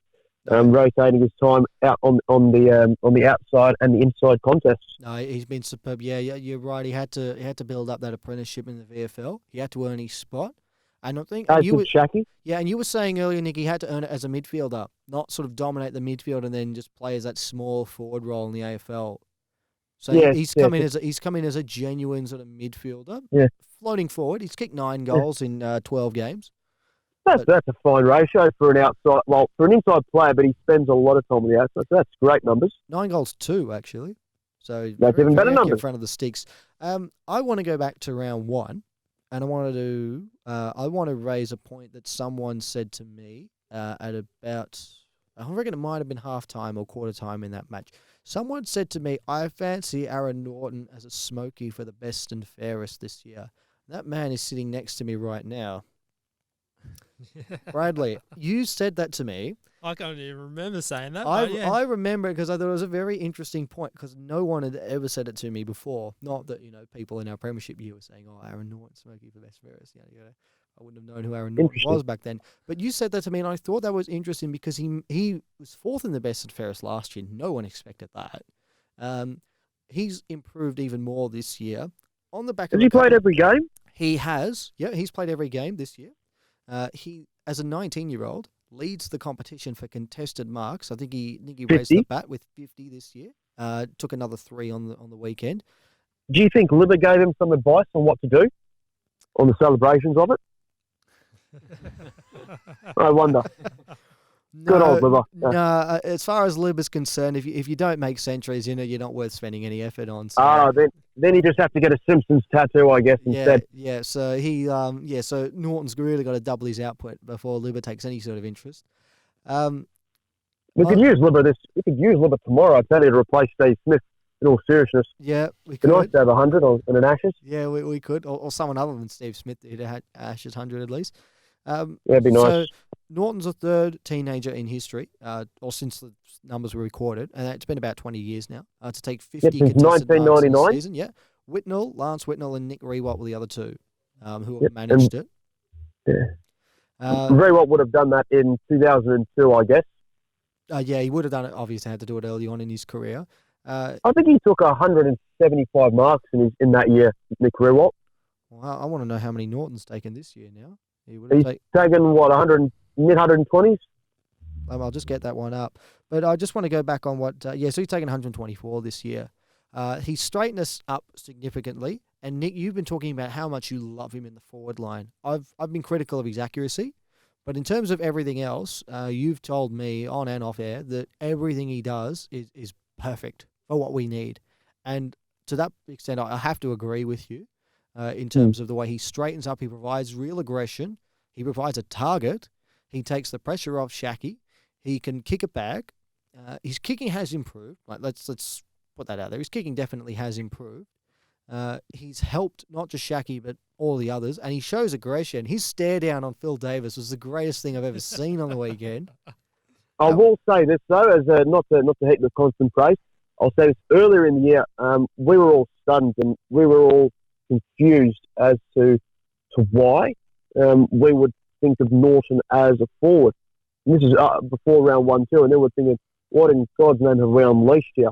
Rotating his time out on the outside and the inside contests. No, he's been superb. Yeah, you're right. He had to build up that apprenticeship in the VFL. He had to earn his spot. And I think and you were saying earlier, Nick, he had to earn it as a midfielder, not sort of dominate the midfield and then just play as that small forward role in the AFL. So he's come in as a genuine sort of midfielder. Yeah. Floating forward. He's kicked 9 goals in 12 games. That's a fine ratio for an inside player, but he spends a lot of time on the outside. So that's great numbers. 9 goals, 2 actually. So that's even better numbers in front of the sticks. I want to go back to round 1, and I want to raise a point that someone said to me at about, I reckon it might have been half time or quarter time in that match. Someone said to me, I fancy Aaron Norton as a smoky for the best and fairest this year. That man is sitting next to me right now. Bradley, you said that to me. I can't even remember saying that. I remember because I thought it was a very interesting point because no one had ever said it to me before. Not that people in our premiership year were saying, "Oh, Aaron Norton, smoky for best fairest." I wouldn't have known who Aaron Norton was back then. But you said that to me, and I thought that was interesting because he was 4th in the best and fairest last year. No one expected that. He's improved even more this year. On the back, has he played every game? He has. Yeah, he's played every game this year. He, as a 19-year-old, leads the competition for contested marks. I think he raised 50. the bat with 50 this year. Took another 3 on the weekend. Do you think Libba gave him some advice on what to do on the celebrations of it? I wonder. Good old Libba. No, as far as Libba's concerned, if you don't make centuries, you're not worth spending any effort on. So. Then he just have to get a Simpsons tattoo, I guess, instead. Yeah. So so Norton's really got to double his output before Libba takes any sort of interest. We could use Libba tomorrow, I tell you, to replace Steve Smith. In all seriousness, yeah, we could. It'd be nice to have 100 in an Ashes. Yeah, we could, or someone other than Steve Smith who'd had Ashes 100 at least. It'd be nice. So Norton's the third teenager in history, or since the numbers were recorded, and it's been about 20 years now, to take 50 since contested marks in the 1999. season. Yeah, Lance Whitnell, and Nick Rewalt were the other two who have managed it. Yeah. Rewalt would have done that in 2002, I guess. Yeah, he would have done it. Obviously, had to do it early on in his career. I think he took 175 marks in that year, Nick Rewalt. Well, I want to know how many Norton's taken this year now. He's taken, what, mid-120s? I'll just get that one up. But I just want to go back on what... so he's taken 124 this year. He's straightened us up significantly. And Nick, you've been talking about how much you love him in the forward line. I've been critical of his accuracy. But in terms of everything else, you've told me on and off air that everything he does is perfect for what we need. And to that extent, I have to agree with you in terms of the way he straightens up. He provides real aggression. He provides a target. He takes the pressure off Shaki. He can kick it back. His kicking has improved. Let's put that out there. His kicking definitely has improved. He's helped not just Shaki, but all the others. And he shows aggression. His stare down on Phil Davis was the greatest thing I've ever seen on the weekend. I will say this, though, as not to heap the constant praise. I'll say this, earlier in the year, we were all stunned and we were all confused as to why we would think of Norton as a forward. And this is before round 1-2, and then we're thinking, what in God's name have we unleashed here?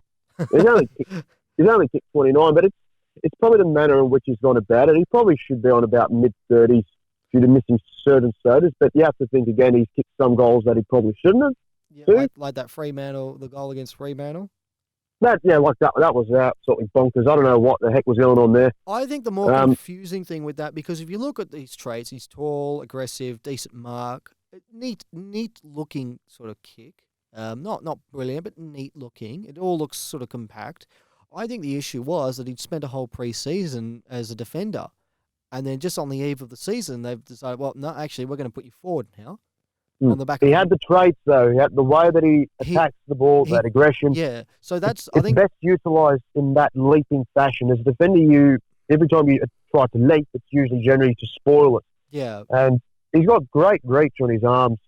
He's only kicked 29, but it's probably the manner in which he's gone about it. He probably should be on about mid-30s due to missing certain sodas, but you have to think again, he's kicked some goals that he probably shouldn't have. Yeah, like that Fremantle, the goal against Fremantle. That was absolutely bonkers. I don't know what the heck was going on there. I think the more confusing thing with that, because if you look at these traits, he's tall, aggressive, decent mark, neat looking sort of kick. Not brilliant, but neat looking. It all looks sort of compact. I think the issue was that he'd spent a whole pre-season as a defender, and then just on the eve of the season, they've decided, well, no, actually, we're going to put you forward now. On the back. He had the traits, though. He had the way that he attacks the ball, that aggression. Yeah, so it's best utilised in that leaping fashion. As a defender, every time you try to leap, it's usually generally to spoil it. Yeah. And he's got great reach on his arms.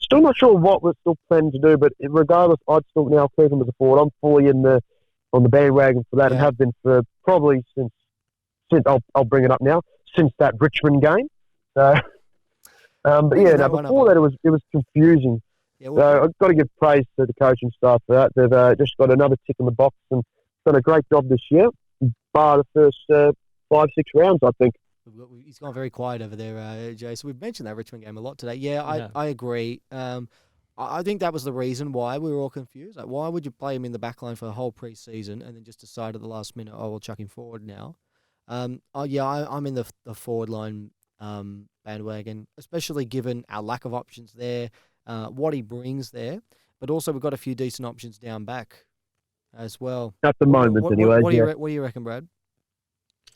Still not sure what we're still planning to do, but regardless, I'd still now keep him as a forward. I'm fully on the bandwagon for that, and have been for probably since I'll bring it up now, since that Richmond game. So. But before that it was confusing. Yeah, so I've got to give praise to the coaching staff for that. They've just got another tick in the box and done a great job this year, bar the first 5-6 rounds, I think. He's gone very quiet over there, Jay. So we've mentioned that Richmond game a lot today. Yeah, I agree. I think that was the reason why we were all confused. Like, why would you play him in the back line for the whole pre-season and then just decide at the last minute, we'll chuck him forward now? I'm in the forward line bandwagon, especially given our lack of options there, what he brings there, but also we've got a few decent options down back as well. At the moment, anyway. What do you reckon, Brad?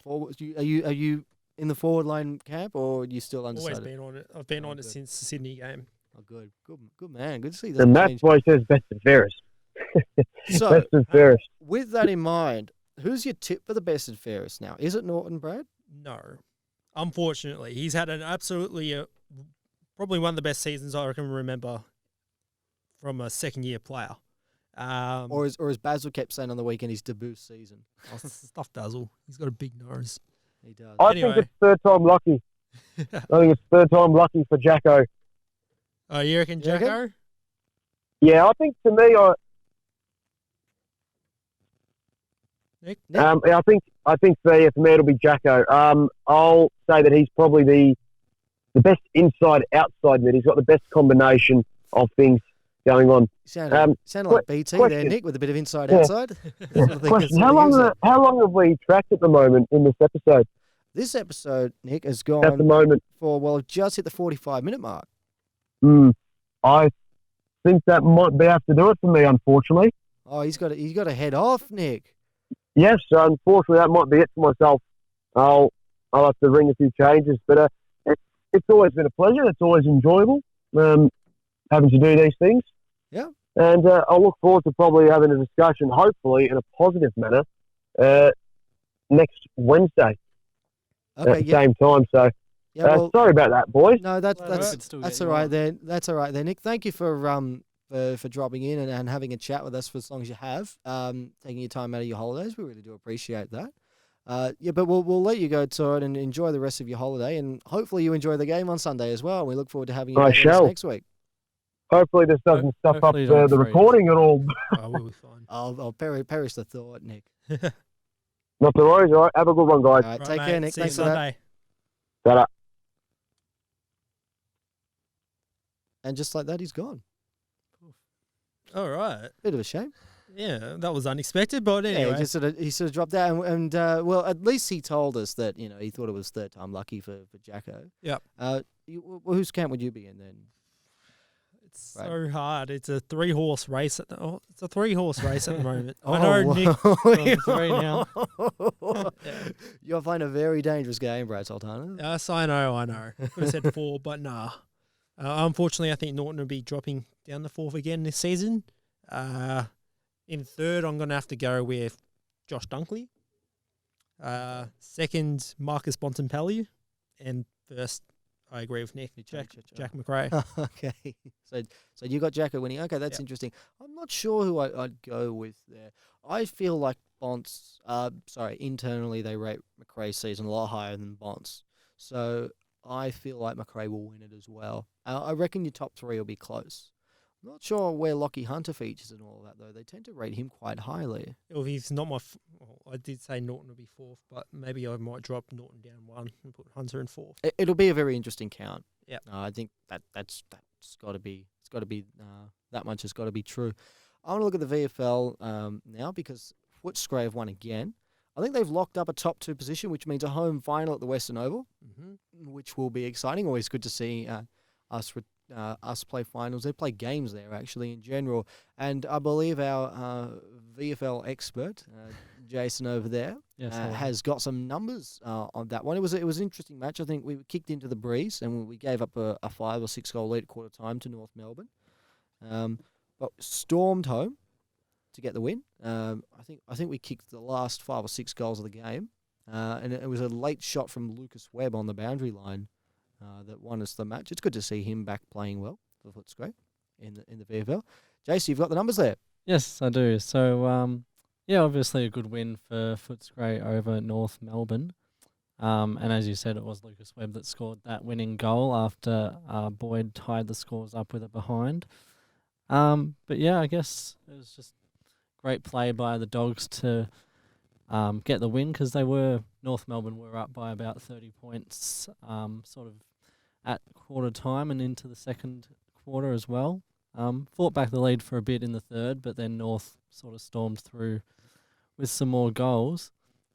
Are you in the forward line camp, or are you still undecided? Always been on it. I've been on it since the Sydney game. Oh, good man. Good to see that. And that's why he says best and fairest. So, best and fairest. With that in mind, who's your tip for the best and fairest now? Is it Norton, Brad? No. Unfortunately, he's had an absolutely, probably one of the best seasons I can remember from a second-year player. Or as Basil kept saying on the weekend, his debut season. Stuff Dazzle. He's got a big nose. He does. I think it's third time lucky. I think it's third time lucky for Jacko. Oh, you reckon Jacko? Yeah, I think to me, Nick? I think for me it'll be Jacko. I'll say that he's probably the best inside-outside mid. He's got the best combination of things going on. Sounded like BT question. There, Nick, with a bit of inside-outside. Question, how long have we tracked at the moment in this episode? This episode, Nick, has gone at the moment just hit the 45-minute mark. I think that might have to do it for me, unfortunately. Oh, he's got to head off, Nick. Yes, unfortunately, that might be it for myself. I'll have to ring a few changes, but it's always been a pleasure. It's always enjoyable having to do these things. Yeah. And I'll look forward to probably having a discussion, hopefully in a positive manner, next Wednesday at the same time. So, sorry about that, boys. No, that's all right there. That's all right there, Nick. Thank you for dropping in and having a chat with us for as long as you have, taking your time out of your holidays. We really do appreciate that. But we'll let you go to it and enjoy the rest of your holiday, and hopefully you enjoy the game on Sunday as well. We look forward to having you next week. Hopefully this doesn't stuff up the recording at all. We'll be fine. I'll perish the thought, Nick. Not to worry. All right, have a good one, guys. All right, take care, Nick. Thanks for that. Ta-da. And just like that, he's gone. All right. Bit of a shame. Yeah, that was unexpected, but anyway. Yeah, he sort of dropped out, and well, at least he told us that he thought it was third time lucky for Jacko. Yep. Whose camp would you be in then? It's so hard. It's a 3-horse race at the moment. Oh, I know Nick from 3 now. You're playing a very dangerous game, Brad Sultana. Yes, I know. Could have said 4, but nah. Unfortunately, I think Norton will be dropping down to 4th again this season. In 3rd, I'm going to have to go with Josh Dunkley. 2nd, Marcus Bontempelli. And 1st, I agree with Nick, Jack McRae. Okay. So you got Jacko winning. Okay, that's interesting. I'm not sure who I'd go with there. I feel like internally they rate McRae's season a lot higher than Bont's. So I feel like McRae will win it as well. I reckon your top 3 will be close. I'm not sure where Lockie Hunter features and all that, though. They tend to rate him quite highly. Well, he's not my... I did say Norton will be 4th, but maybe I might drop Norton down 1 and put Hunter in 4th. It'll be a very interesting count. Yeah. I think that's got to be... It's got to be... that much has got to be true. I want to look at the VFL now because Footscray have won again. I think they've locked up a top 2 position, which means a home final at the Western Oval, which will be exciting. Always good to see us play finals. They play games there, actually, in general. And I believe our VFL expert, Jason over there, has got some numbers on that one. It was an interesting match. I think we kicked into the breeze and we gave up a 5 or 6 goal lead at quarter time to North Melbourne. But stormed home to get the win. I think we kicked the last 5 or 6 goals of the game. And it was a late shot from Lucas Webb on the boundary line that won us the match. It's good to see him back playing well for Footscray in the VFL. JC, you've got the numbers there. Yes, I do. So, obviously a good win for Footscray over North Melbourne. And as you said, it was Lucas Webb that scored that winning goal after Boyd tied the scores up with a behind. But yeah, I guess it was just great play by the Dogs to get the win because North Melbourne were up by about 30 points sort of at quarter time and into the second quarter as well. Fought back the lead for a bit in the 3rd, but then North sort of stormed through with some more goals.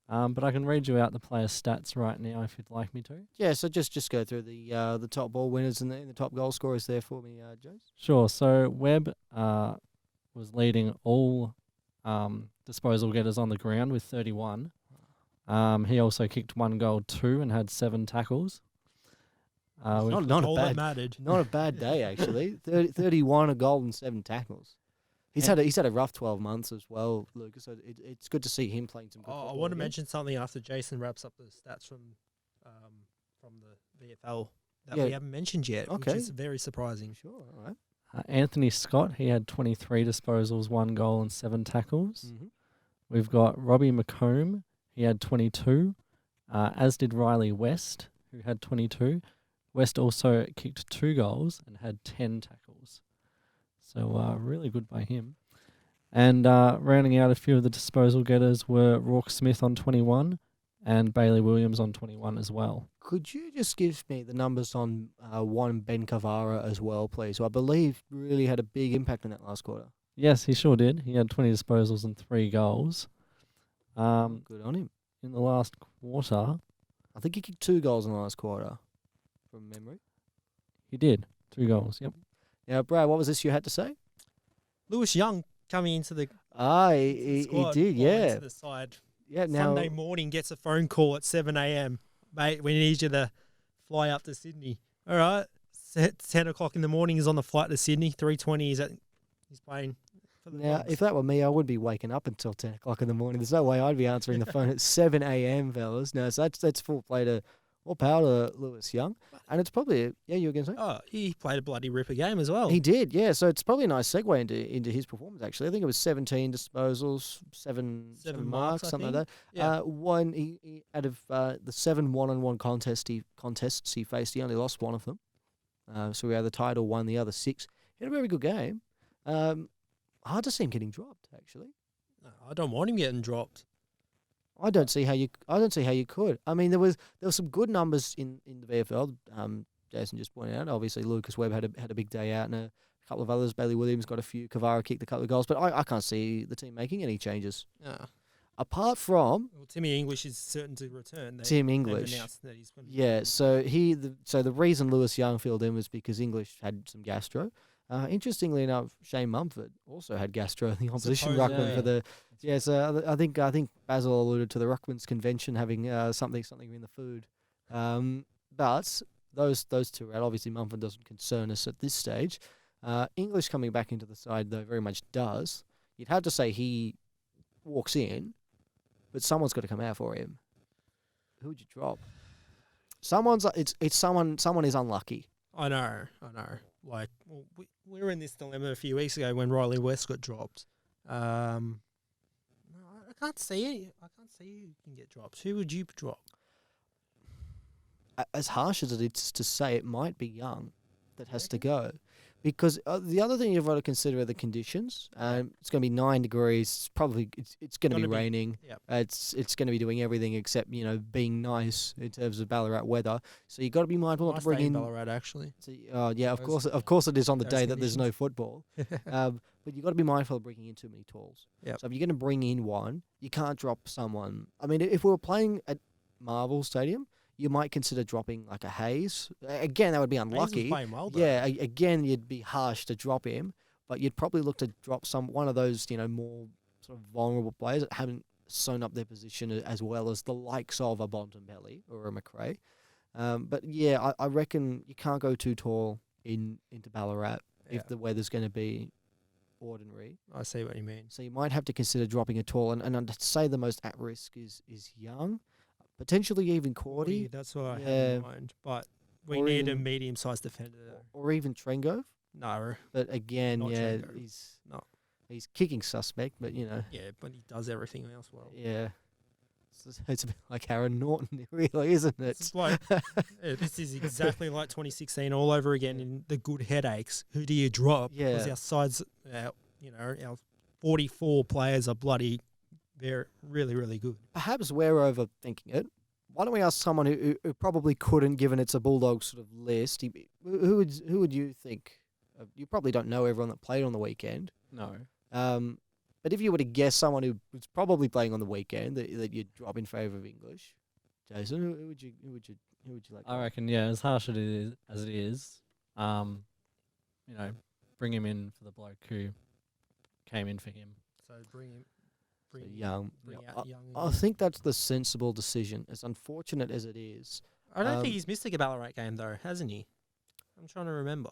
But I can read you out the player stats right now if you'd like me to. Yeah, so just go through the top ball winners and the top goal scorers there for me, Jones. Sure. So Webb was leading all disposal getters on the ground with 31. He also kicked 1 goal, 2, and had 7 tackles. Not a bad day actually. 31 a goal and 7 tackles. He's had a rough 12 months as well, Lucas. So it's good to see him playing some good football. I want to mention something after Jason wraps up the stats from the VFL that we haven't mentioned yet, which is very surprising. Sure, all right. Anthony Scott, he had 23 disposals, 1 goal and 7 tackles. Mm-hmm. We've got Robbie McComb, he had 22, as did Riley West, who had 22. West also kicked 2 goals and had 10 tackles. So really good by him. And rounding out a few of the disposal getters were Rourke Smith on 21 and Bailey Williams on 21 as well. Could you just give me the numbers on one Ben Cavara as well, please? Who I believe really had a big impact in that last quarter. Yes, he sure did. He had 20 disposals and 3 goals. Good on him. In the last quarter, I think he kicked 2 goals in the last quarter, from memory. he did 2 goals. Yep. Now, Brad, what was this you had to say? Lewis Young coming into the He squad, did, yeah. to the side. Yeah, now Sunday morning gets a phone call at 7 a.m. Mate, we need you to fly up to Sydney. All right. 10 o'clock in the morning is on the flight to Sydney. 3:20 he's playing for the Now, Dogs. if that were me, I would be waking up until 10 o'clock in the morning. There's no way I'd be answering the phone at 7 a.m., fellas. No, so that's full play to all power to Lewis Young. And it's probably, you were going to say? Oh, he played a bloody ripper game as well. He did, yeah. So it's probably a nice segue into his performance, actually. I think it was 17 disposals, seven marks, I something think. like that. Yeah. One, he out of the 7 one-on-one contests he faced, he only lost 1 of them. So we either tied or won the other 6. He had a very good game. Hard to see him getting dropped, actually. No, I don't want him getting dropped. I don't see how you could. I mean, there was some good numbers in the VFL. Jason just pointed out. Obviously, Lucas Webb had a big day out, and a couple of others. Bailey Williams got a few. Cavara kicked a couple of goals, but I can't see the team making any changes apart from Timmy English is certain to return. Tim They've English. announced that he's going to be Yeah, so the reason Lewis Young filled in was because English had some gastro. Interestingly enough, Shane Mumford also had gastro in the opposition Supposedly. ruckman for the. Yeah, so I think Basil alluded to the ruckman's convention having something in the food. But those two are out. Obviously, Mumford doesn't concern us at this stage. English coming back into the side though very much does. You'd have to say he walks in, but someone's got to come out for him. Who would you drop? Someone is unlucky. I know. Like, we were in this dilemma a few weeks ago when Riley West got dropped. I can't see who can get dropped. Who would you drop? As harsh as it is to say, it might be Young that has to go. Because the other thing you've got to consider are the conditions. It's going to be 9 degrees. It's going to be raining. Yep. It's going to be doing everything except being nice in terms of Ballarat weather. So you got to be mindful not to bring in Ballarat actually. So, of course it is on the day that there's no football. But you got to be mindful of bringing in too many tools. Yep. So if you're going to bring in one, you can't drop someone. I mean, if we were playing at Marvel Stadium, you might consider dropping like a Hayes. Again, that would be unlucky. Hayes was playing well, though. Yeah, again, you'd be harsh to drop him, but you'd probably look to drop one of those, more sort of vulnerable players that haven't sewn up their position as well as the likes of a Bontempelli or a McRae. But yeah, I reckon you can't go too tall into Ballarat if the weather's going to be ordinary. I see what you mean. So you might have to consider dropping a tall, and I'd say the most at risk is Young. Potentially even Cordy. That's what I had in mind. But we need a medium-sized defender. Or even Trengove. No. But again, Not yeah, Trengove. he's kicking suspect, but Yeah, but he does everything else well. Yeah. It's a bit like Aaron Norton, really, isn't it? It's like, this is exactly like 2016 all over again in the good headaches. Who do you drop? Yeah. Because our sides, our 44 players are bloody. They're really, really good. Perhaps we're overthinking it. Why don't we ask someone who probably couldn't, given it's a Bulldogs sort of list? Who would you think? You probably don't know everyone that played on the weekend. No. But if you were to guess someone who was probably playing on the weekend that you'd drop in favour of English, Jason, who would you like? I reckon, as harsh as it is, bring him in for the bloke who came in for him. So bring him. Young. Out Young. I think that's the sensible decision, as unfortunate as it is. I don't think he's missed a Ballarat game, though, hasn't he? I'm trying to remember.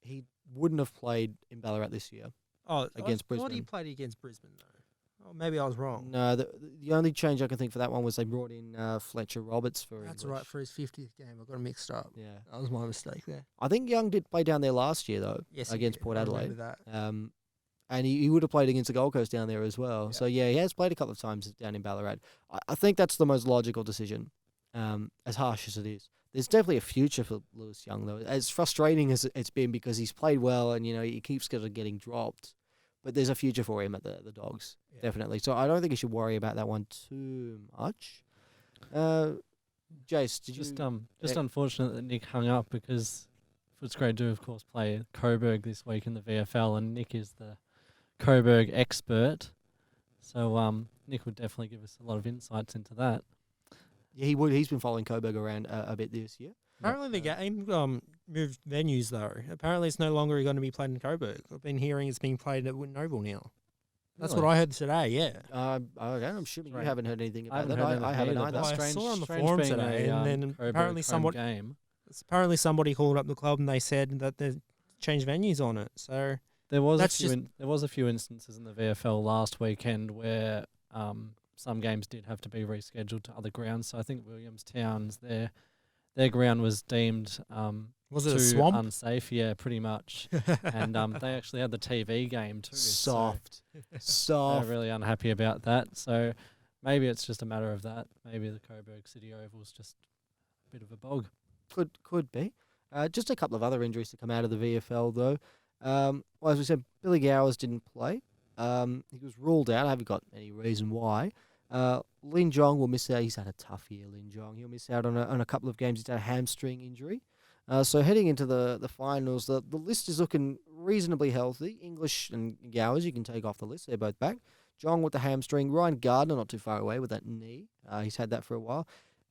He wouldn't have played in Ballarat this year. Oh, against I thought he Brisbane. played against Brisbane, though. Oh, maybe I was wrong. No, the only change I can think for that one was they brought in Fletcher Roberts for That's English. right, for his 50th game. I got him mixed up. Yeah. That was my mistake there. I think Young did play down there last year, though, Yes, against Port I Adelaide. remember that. And he would have played against the Gold Coast down there as well. Yeah. So, yeah, he has played a couple of times down in Ballarat. I think that's the most logical decision, as harsh as it is. There's definitely a future for Lewis Young, though. As frustrating as it's been because he's played well and, he keeps getting dropped. But there's a future for him at the Dogs, definitely. So I don't think you should worry about that one too much. Jace, did Just you? just unfortunate that Nick hung up because Footscray do of course play Coburg this week in the VFL, and Nick is the Coburg expert. So Nick would definitely give us a lot of insights into that. Yeah, he would. He's been following Coburg around a bit this year. Apparently the game moved venues though. Apparently it's no longer going to be played in Coburg. I've been hearing it's being played at Wooden Oval now. That's Really? what I heard today, yeah. I'm assuming you Right. haven't heard anything I about haven't that. heard I haven't anything either. either. I saw on the Strange forums being today, a, and then Coburg apparently home game. somebody called up the club and they said that they changed venues on it. So There was That's there was a few instances in the VFL last weekend where some games did have to be rescheduled to other grounds. So I think Williamstown's their ground was deemed was it too a swamp? unsafe. Yeah, pretty much. And they actually had the TV game too. Soft. So they're really unhappy about that. So maybe it's just a matter of that. Maybe the Coburg City Oval's just a bit of a bog. Could be. Just a couple of other injuries to come out of the VFL though. Well, as we said, Billy Gowers didn't play. He was ruled out. I haven't got any reason why. Lin Jong will miss out. He's had a tough year, Lin Jong. He'll miss out on a couple of games. He's had a hamstring injury. So heading into the finals, the list is looking reasonably healthy. English and Gowers, you can take off the list. They're both back. Jong with the hamstring. Ryan Gardner not too far away with that knee. He's had that for a while.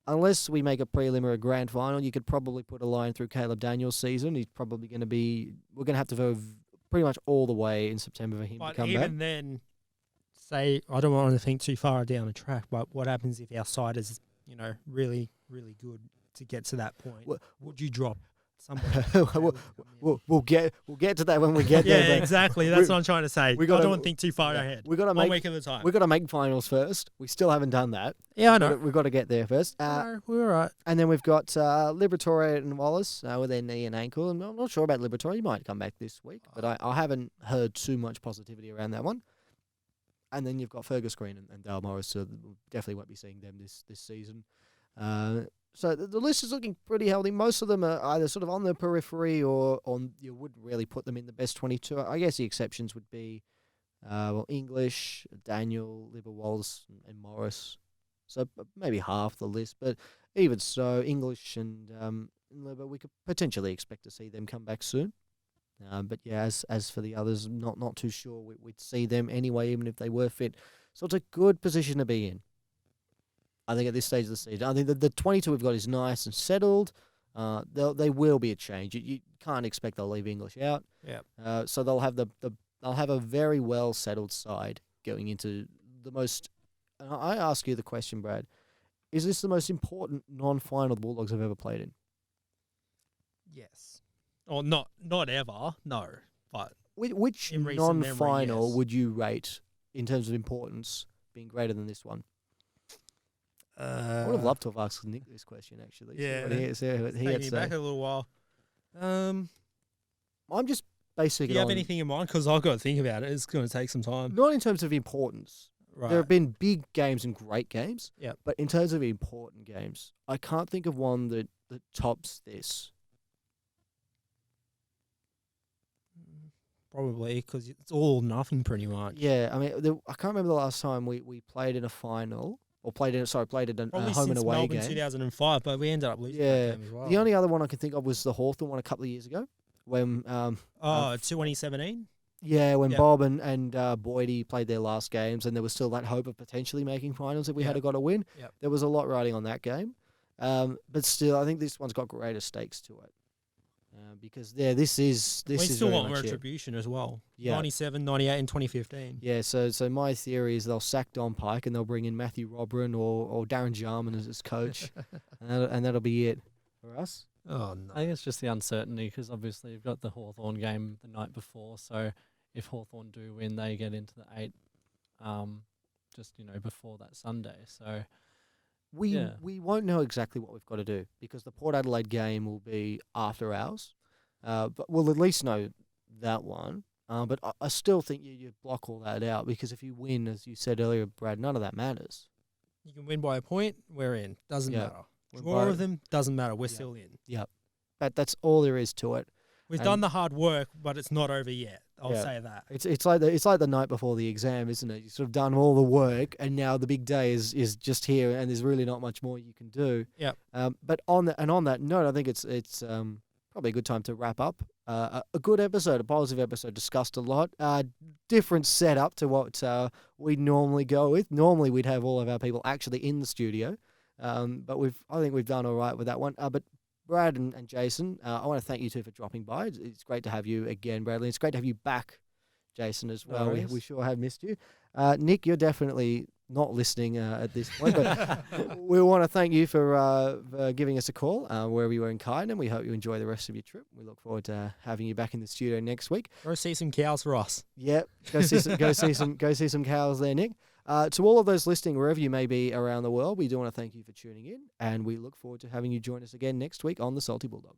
Unless we make a prelim or a grand final, you could probably put a line through Caleb Daniels' season. He's probably going to be... We're going to have to go pretty much all the way in September for him to come back. Even then, say, I don't want to think too far down the track, but what happens if our side is, really, really good to get to that point? Would you drop somebody? we'll get to that when we get yeah, there. exactly. That's what I'm trying to say. I don't want to think too far ahead. We got to One week at a time. We got to make finals first. We still haven't done that. Yeah, I know. We've got to get there first. No, we're all right. And then we've got Liberatore and Wallace with their knee and ankle. And I'm not sure about Liberatore. He might come back this week, but I haven't heard too much positivity around that one. And then you've got Fergus Green and Dale Morris, so we definitely won't be seeing them this season. So the list is looking pretty healthy. Most of them are either sort of on the periphery or on. You wouldn't really put them in the best 22. I guess the exceptions would be, English, Daniel, Libber, Wallace, and Morris. So maybe half the list, but even so, English and Libber, we could potentially expect to see them come back soon. But yeah, as for the others, not too sure we'd see them anyway, even if they were fit. So it's a good position to be in. I think at this stage of the season, I think that the 22 we've got is nice and settled. They will be a change. You can't expect they'll leave English out. Yeah. So they'll have they'll have a very well settled side going into the most. And I ask you the question, Brad: is this the most important non-final the Bulldogs have ever played in? Yes. Or not ever, no. But which in recent non-final memory, yes. would you rate in terms of importance being greater than this one? I would have loved to have asked Nick this question, actually. Yeah. See what he Take had me to back say. a little while. I'm just basing Do it you have on... anything in mind? Because I've got to think about it. It's going to take some time. Not in terms of importance. Right. There have been big games and great games. Yep. But in terms of important games, I can't think of one that tops this. Probably, because it's all or nothing pretty much. Yeah, I mean, I can't remember the last time we played in a final, or played in a Probably home and since away Melbourne game. 2005, but we ended up losing Yeah. that game as well. The only other one I can think of was the Hawthorn one a couple of years ago, when 2017? when Yep. Bob and Boydie played their last games, and there was still that hope of potentially making finals if we had got a win. Yep. There was a lot riding on that game, but still, I think this one's got greater stakes to it. Because this is We is still very want much it. retribution as well. Yeah. 97, 98 and 2015. Yeah, so my theory is they'll sack Don Pike and they'll bring in Matthew Robran or Darren Jarman as his coach, and that'll be it for us. Oh, no. I think it's just the uncertainty because obviously you've got the Hawthorn game the night before. So if Hawthorn do win, they get into the 8 before that Sunday. So We won't know exactly what we've got to do because the Port Adelaide game will be after hours. But we'll at least know that one. But I still think you block all that out because if you win, as you said earlier, Brad, none of that matters. You can win by a point, we're in. Doesn't Yeah. matter. Win Draw by- of them, doesn't matter. We're still in. That's all there is to it. We've And- done the hard work, but it's not over yet. I'll say that. It's like the night before the exam, isn't it? You've sort of done all the work, and now the big day is just here, and there's really not much more you can do. Yeah. But on that note, I think it's probably a good time to wrap up. A good episode, a positive episode, discussed a lot. Different setup to what we normally go with. Normally, we'd have all of our people actually in the studio, but I think we've done all right with that one. But Brad and Jason, I want to thank you two for dropping by. It's great to have you again, Bradley. It's great to have you back, Jason, as well. We sure have missed you. Nick, you're definitely not listening at this point, but we want to thank you for giving us a call wherever you were in Kyneton, and we hope you enjoy the rest of your trip. We look forward to having you back in the studio next week. Go see some cows for us. Yep, go see some cows there, Nick. To all of those listening, wherever you may be around the world, we do want to thank you for tuning in, and we look forward to having you join us again next week on the Salty Bulldog.